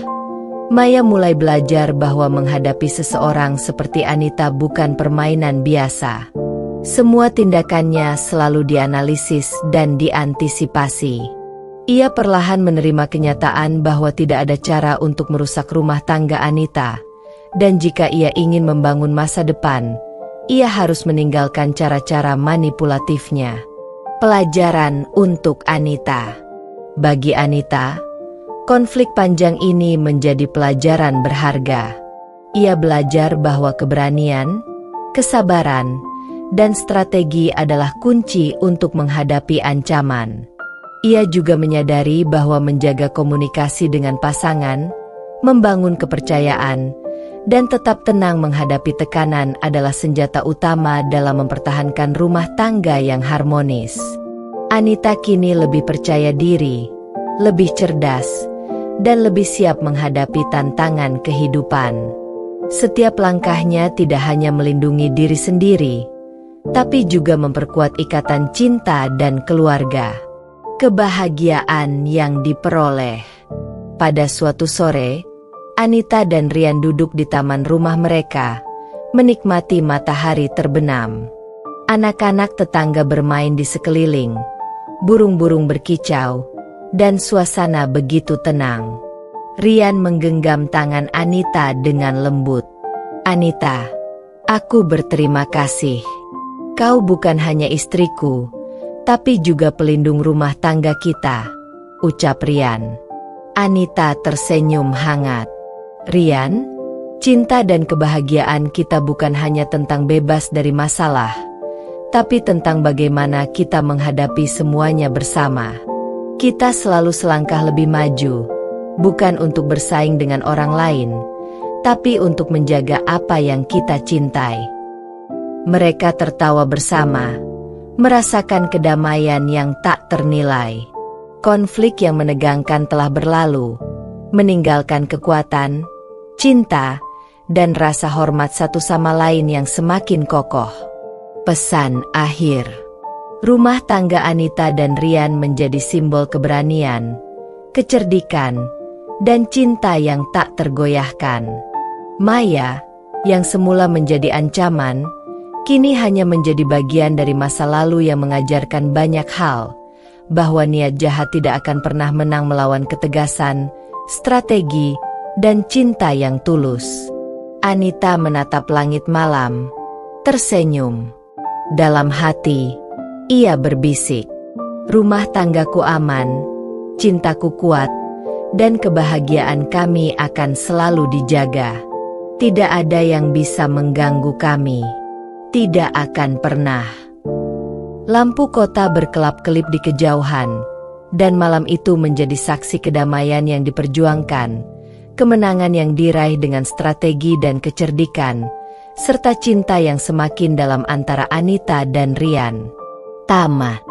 Maya mulai belajar bahwa menghadapi seseorang seperti Anita bukan permainan biasa. Semua tindakannya selalu dianalisis dan diantisipasi. Ia perlahan menerima kenyataan bahwa tidak ada cara untuk merusak rumah tangga Anita, dan jika ia ingin membangun masa depan, ia harus meninggalkan cara-cara manipulatifnya. Pelajaran untuk Anita. Bagi Anita, konflik panjang ini menjadi pelajaran berharga. Ia belajar bahwa keberanian, kesabaran, dan strategi adalah kunci untuk menghadapi ancaman. Ia juga menyadari bahwa menjaga komunikasi dengan pasangan, membangun kepercayaan, dan tetap tenang menghadapi tekanan adalah senjata utama dalam mempertahankan rumah tangga yang harmonis. Anita kini lebih percaya diri, lebih cerdas, dan lebih siap menghadapi tantangan kehidupan. Setiap langkahnya tidak hanya melindungi diri sendiri, tapi juga memperkuat ikatan cinta dan keluarga. Kebahagiaan yang diperoleh. Pada suatu sore, Anita dan Rian duduk di taman rumah mereka, menikmati matahari terbenam. Anak-anak tetangga bermain di sekeliling, burung-burung berkicau, dan suasana begitu tenang. Rian menggenggam tangan Anita dengan lembut. "Anita, aku berterima kasih. Kau bukan hanya istriku, tapi juga pelindung rumah tangga kita," ucap Rian. Anita tersenyum hangat. "Rian, cinta dan kebahagiaan kita bukan hanya tentang bebas dari masalah, tapi tentang bagaimana kita menghadapi semuanya bersama. Kita selalu selangkah lebih maju, bukan untuk bersaing dengan orang lain, tapi untuk menjaga apa yang kita cintai." Mereka tertawa bersama, merasakan kedamaian yang tak ternilai. Konflik yang menegangkan telah berlalu, meninggalkan kekuatan, cinta, dan rasa hormat satu sama lain yang semakin kokoh. Pesan akhir. Rumah tangga Anita dan Rian menjadi simbol keberanian, kecerdikan, dan cinta yang tak tergoyahkan. Maya, yang semula menjadi ancaman, kini hanya menjadi bagian dari masa lalu yang mengajarkan banyak hal, bahwa niat jahat tidak akan pernah menang melawan ketegasan, strategi, dan cinta yang tulus. Anita menatap langit malam, tersenyum. Dalam hati, ia berbisik, "Rumah tanggaku aman, cintaku kuat, dan kebahagiaan kami akan selalu dijaga. Tidak ada yang bisa mengganggu kami. Tidak akan pernah." Lampu kota berkelap-kelip di kejauhan, dan malam itu menjadi saksi kedamaian yang diperjuangkan, kemenangan yang diraih dengan strategi dan kecerdikan, serta cinta yang semakin dalam antara Anita dan Rian. Tamat.